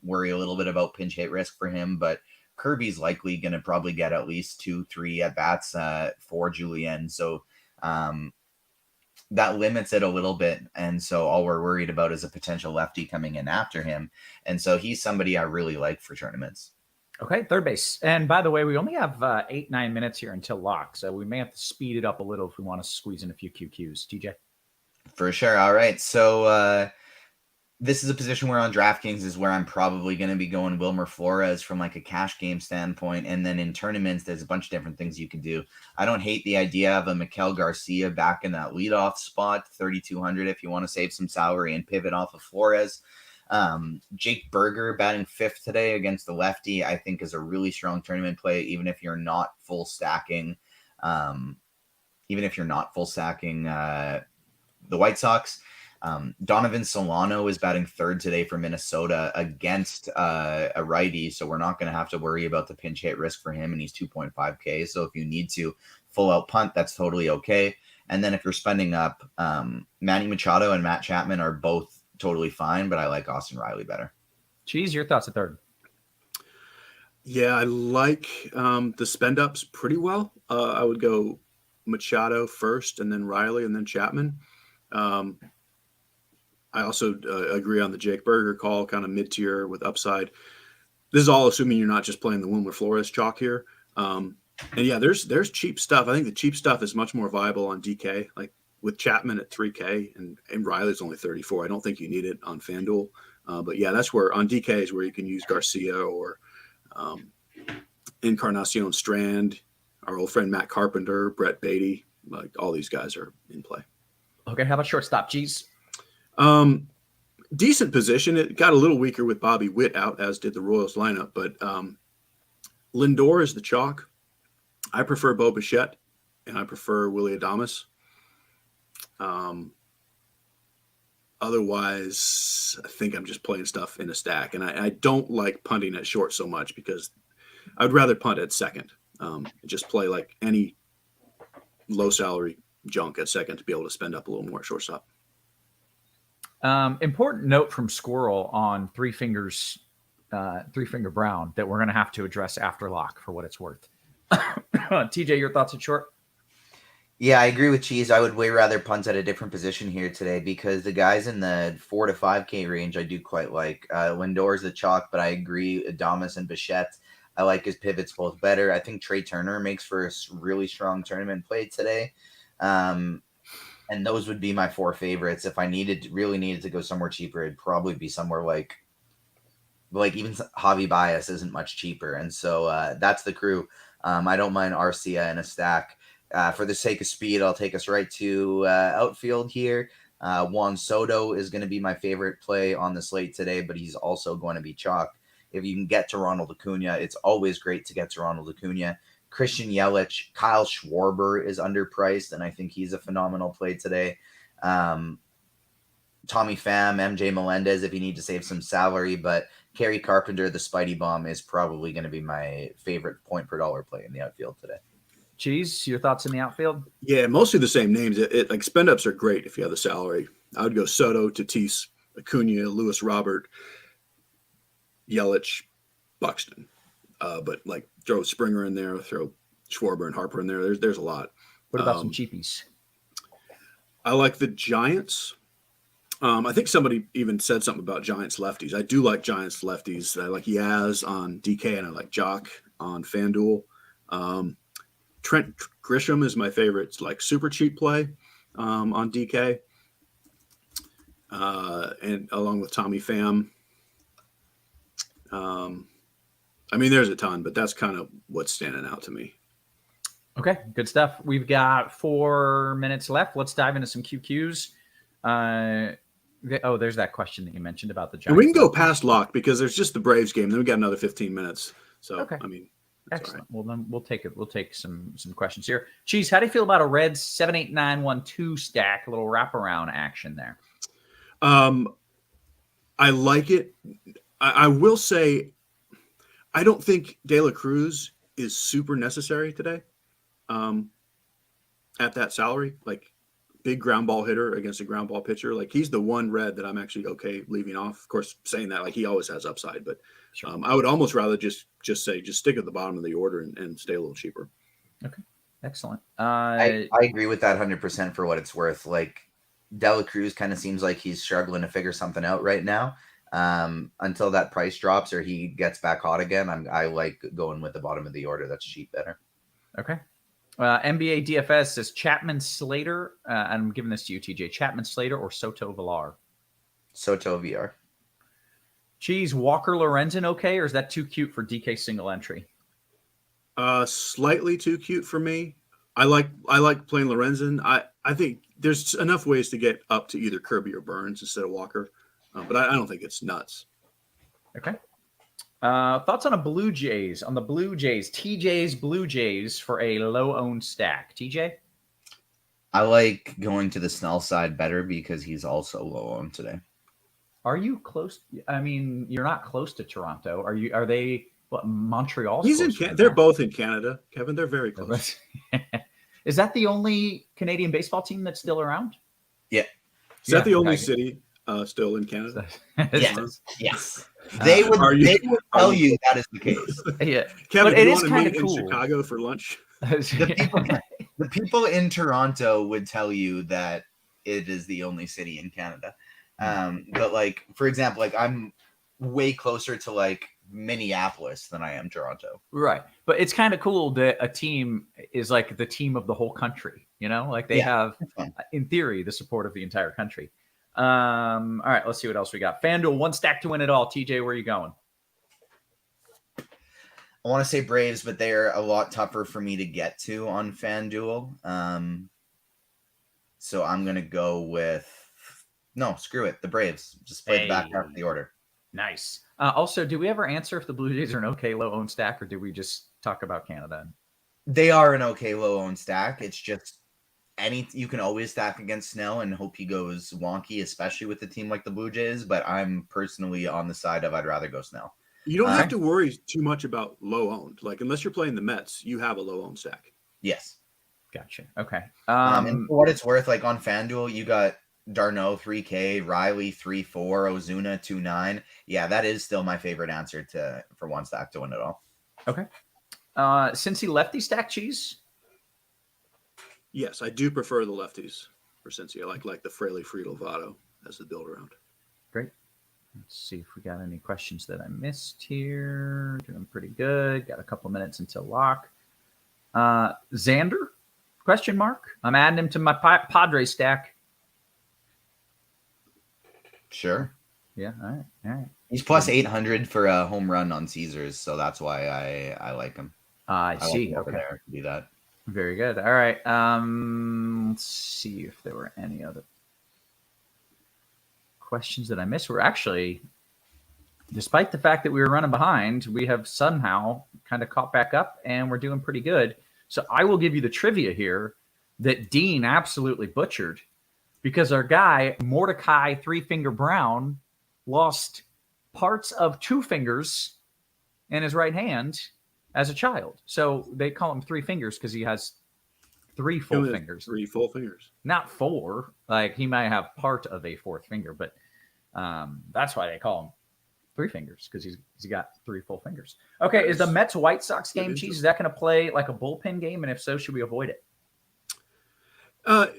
worry a little bit about pinch hit risk for him, but Kirby's likely going to probably get at least 2-3 at bats for Julien. So that limits it a little bit. And so all we're worried about is a potential lefty coming in after him. And so he's somebody I really like for tournaments. Okay, third base. And by the way, we only have 8-9 minutes here until lock. So we may have to speed it up a little if we want to squeeze in a few QQs. TJ? For sure. All right. So this is a position where on DraftKings is where I'm probably going to be going Wilmer Flores from like a cash game standpoint. And then in tournaments, there's a bunch of different things you can do. I don't hate the idea of a Miguel Garcia back in that leadoff spot, 3,200 if you want to save some salary and pivot off of Flores. Jake Berger batting 5th today against the lefty, I think is a really strong tournament play, even if you're not full stacking. The White Sox. Donovan Solano is batting 3rd today for Minnesota against a righty, so we're not going to have to worry about the pinch hit risk for him, and he's 2.5K. So if you need to full out punt, that's totally okay. And then if you're spending up, Manny Machado and Matt Chapman are both totally fine, but I like Austin Riley better. Cheese, your thoughts at third? Yeah, I like the spend ups pretty well. I would go Machado first, and then Riley, and then Chapman. I also agree on the Jake Berger call, kind of mid-tier with upside. This is all assuming you're not just playing the Wilmer Flores chalk here. And yeah, there's cheap stuff. I think the cheap stuff is much more viable on DK, like with Chapman at 3K and Riley's only 34. I don't think you need it on FanDuel. But yeah, that's where on DK is where you can use Garcia or Encarnacion Strand, our old friend Matt Carpenter, Brett Beatty. Like all these guys are in play. Okay, how about shortstop, Cheese? Decent position. It got a little weaker with Bobby Witt out, as did the Royals lineup. But Lindor is the chalk. I prefer Bo Bichette, and I prefer Willy Adames. Otherwise, I think I'm just playing stuff in a stack. And I don't like punting at short so much because I'd rather punt at second. Just play like any low salary junk at second to be able to spend up a little more at shortstop. Important note from Squirrel on Three Finger Brown that we're going to have to address after lock for what it's worth. TJ, your thoughts at short? Yeah, I agree with Cheese. I would way rather punt at a different position here today because the guys in the 4 to 5K range I do quite like. Lindor's the chalk, but I agree. Adames and Bichette, I like his pivots both better. I think Trey Turner makes for a really strong tournament play today. And those would be my 4 favorites. If I really needed to go somewhere cheaper, it'd probably be somewhere like even Javi Baez isn't much cheaper. And so that's the crew. I don't mind Arcia in a stack. For the sake of speed, I'll take us right to outfield here. Juan Soto is going to be my favorite play on the slate today, but he's also going to be chalk. If you can get to Ronald Acuna, it's always great to get to Ronald Acuna. Christian Yelich, Kyle Schwarber is underpriced, and I think he's a phenomenal play today. Tommy Pham, MJ Melendez, if you need to save some salary, but Kerry Carpenter, the Spidey Bomb, is probably going to be my favorite point per dollar play in the outfield today. Cheese, your thoughts in the outfield? Yeah, mostly the same names. Like spend ups are great if you have the salary. I would go Soto, Tatis, Acuna, Lewis Robert, Yelich, Buxton. But like throw Springer in there, throw Schwarber and Harper in there. There's a lot. What about some cheapies? I like the Giants. I think somebody even said something about Giants lefties. I do like Giants lefties. I like Yaz on DK and I like Jock on FanDuel. Trent Grisham is my favorite. It's like super cheap play on DK. And along with Tommy Pham. I mean, there's a ton, but that's kind of what's standing out to me. Okay, good stuff. We've got 4 minutes left. Let's dive into some QQs. There's that question that you mentioned about the Giants. And we can go past lock because there's just the Braves game. Then we got another 15 minutes. So, okay. I mean, excellent. Right. Well, then we'll take it. We'll take some questions here. Cheese, how do you feel about a Reds 7-8-9-1-2 stack? A little wraparound action there. I like it. I will say, I don't think De La Cruz is super necessary today at that salary. Like, big ground ball hitter against a ground ball pitcher. Like, he's the one red that I'm actually okay leaving off. Of course, saying that, like, he always has upside. But sure. I would almost rather just stick at the bottom of the order and stay a little cheaper. Okay, excellent. I agree with that 100% for what it's worth. Like, De La Cruz kind of seems like he's struggling to figure something out right now. Until that price drops or he gets back hot again, I like going with the bottom of the order. That's cheap better. Okay. NBA DFS says Chapman Slater. I'm giving this to you, TJ. Chapman Slater or Soto Villar? Soto VR. Cheese, Walker Lorenzen okay, or is that too cute for DK single entry? Slightly too cute for me. I like playing Lorenzen. I think there's enough ways to get up to either Kirby or Burns instead of Walker. But I don't think it's nuts. Okay. Thoughts on the Blue Jays, TJ's Blue Jays for a low-owned stack. TJ? I like going to the Snell side better because he's also low-owned today. Are you close? I mean, you're not close to Toronto. Are they Montreal? He's in Canada. They're both in Canada, Kevin. They're very close. Is that the only Canadian baseball team that's still around? Yeah. Is that the only city still in Canada? Yes. They would tell you that is the case. Yeah. Kevin, but it is kind of in cool. Chicago for lunch? The people in Toronto would tell you that it is the only city in Canada. But like, for example, like I'm way closer to like Minneapolis than I am Toronto. Right. But it's kind of cool that a team is like the team of the whole country, like they have, in theory, the support of the entire country. All right, let's see what else we got. FanDuel, one stack to win it all. TJ, where are you going? I want to say Braves, but they're a lot tougher for me to get to on FanDuel. So I'm going to go with, no, screw it. The Braves. Just play the back half of the order. Nice. Also, do we ever answer if the Blue Jays are an okay low-owned stack, or did we just talk about Canada? They are an okay low-owned stack. It's just you can always stack against Snell and hope he goes wonky, especially with a team like the Blue Jays. But I'm personally on the side of I'd rather go Snell. You don't have to worry too much about low-owned. Like, unless you're playing the Mets, you have a low-owned stack. Yes. Gotcha. Okay. And for what it's worth, like on FanDuel, you got Darno 3K, Riley 3-4, Ozuna 2-9. Yeah, that is still my favorite answer for one stack to win it all. Okay. Since he lefty stack Cheese? Yes, I do prefer the lefties for Cincy. I like the Fraley Friedel Votto as the build around. Great. Let's see if we got any questions that I missed here. Doing pretty good. Got a couple minutes until lock. Xander? Question mark. I'm adding him to my Padre stack. Sure. Yeah. All right. He's plus 800 for a home run on Caesars, so that's why I like him. I see. Like okay. There to do that. Very good. All right. Let's see if there were any other questions that I missed. We're actually, despite the fact that we were running behind, we have somehow kind of caught back up, and we're doing pretty good. So I will give you the trivia here that Dean absolutely butchered, because our guy, Mordecai Three-Finger Brown, lost parts of two fingers in his right hand as a child. So they call him Three Fingers because he has three full fingers. 3 full fingers. Not four. Like, he might have part of a fourth finger, but that's why they call him Three Fingers, because he's got 3 full fingers. Okay, is the Mets White Sox game, Cheese, is that going to play like a bullpen game? And if so, should we avoid it?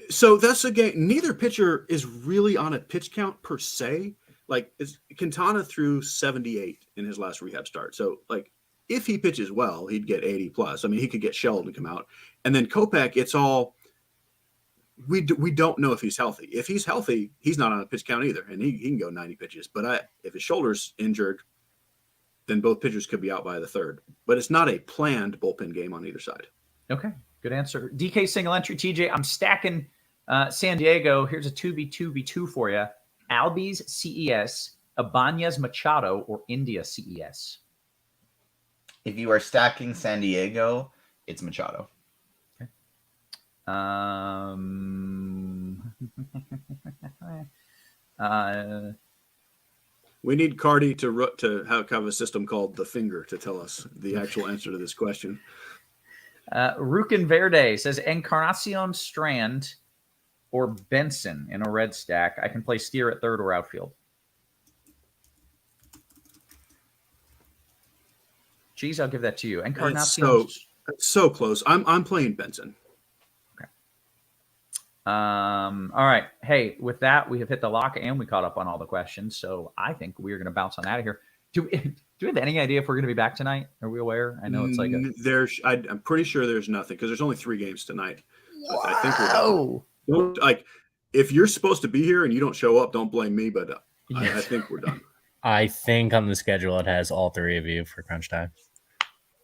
So that's a game. Neither pitcher is really on a pitch count per se. Like, Quintana threw 78 in his last rehab start. So, like, if he pitches well, he'd get 80 plus. I mean, he could get shelled and come out. And then Kopech, it's all we don't know if he's healthy. If he's healthy, he's not on a pitch count either, and he can go 90 pitches. But if his shoulder's injured, then both pitchers could be out by the third. But it's not a planned bullpen game on either side. Okay, good answer. DK single entry, TJ. I'm stacking San Diego. Here's a 2v2v2 for you. Albies CES, Ibanez Machado, or India CES. If you are stacking San Diego, it's Machado. Okay. We need Cardi to have a system called the Finger to tell us the actual answer to this question. Rukin Verde says Encarnacion Strand or Benson in a red stack. I can play Steer at third or outfield. Geez, I'll give that to you. Encarnacion. It's so close. I'm playing Benson. Okay. All right. Hey, with that, we have hit the lock and we caught up on all the questions. So I think we're going to bounce on out of here. Do we have any idea if we're going to be back tonight? Are we aware? I know it's like I'm pretty sure there's nothing because there's only 3 games tonight. Wow. I think we're done. Like, if you're supposed to be here and you don't show up, don't blame me. But I think we're done. I think on the schedule it has all 3 of you for crunch time.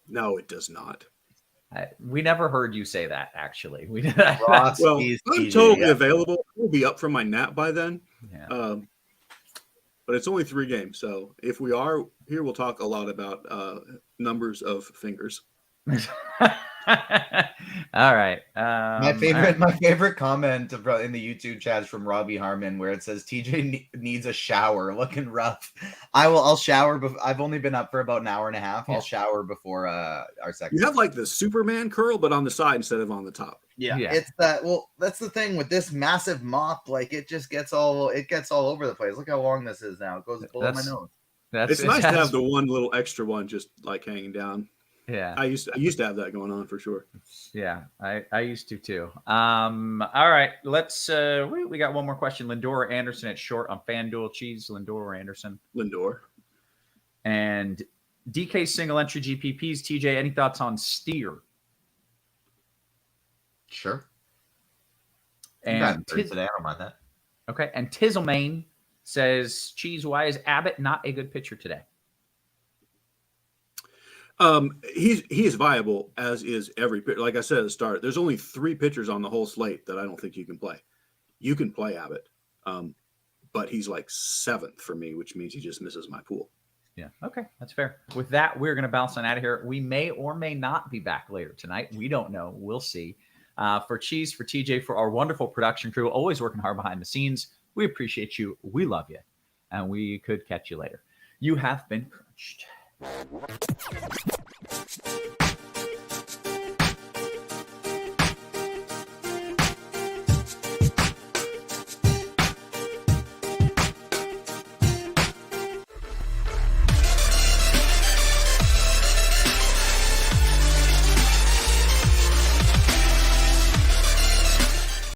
No, it does not. We never heard you say that, actually. Well, I'm totally available. I'll be up from my nap by then. Yeah. But it's only 3 games. So if we are here, we'll talk a lot about numbers of fingers. All right. My favorite comment in the YouTube chat is from Robbie Harmon, where it says TJ needs a shower, looking rough. I'll shower. I've only been up for about an hour and a half. I'll shower before our second. You have like the Superman curl, but on the side instead of on the top. Yeah. It's that. Well, that's the thing with this massive mop. Like, it just gets all over the place. Look how long this is now. It goes below my nose. It's nice to have the one little extra one just like hanging down. Yeah, I used to have that going on for sure. Yeah, I used to too. All right, let's. We got one more question. Lindor or Anderson at short on FanDuel. Cheese, Lindor or Anderson? Lindor. And DK single entry GPPs. TJ, any thoughts on Steer? Sure. And today, I don't mind that. Okay. And Tizzlemane says, Cheese, why is Abbott not a good pitcher today? He is viable, as is every pitcher. Like I said at the start, there's only 3 pitchers on the whole slate that I don't think you can play. You can play Abbott, but he's like 7th for me, which means he just misses my pool. Yeah. Okay. That's fair. With that, we're going to bounce on out of here. We may or may not be back later tonight. We don't know. We'll see. For Cheese, for TJ, for our wonderful production crew, always working hard behind the scenes. We appreciate you. We love you. And we could catch you later. You have been crunched.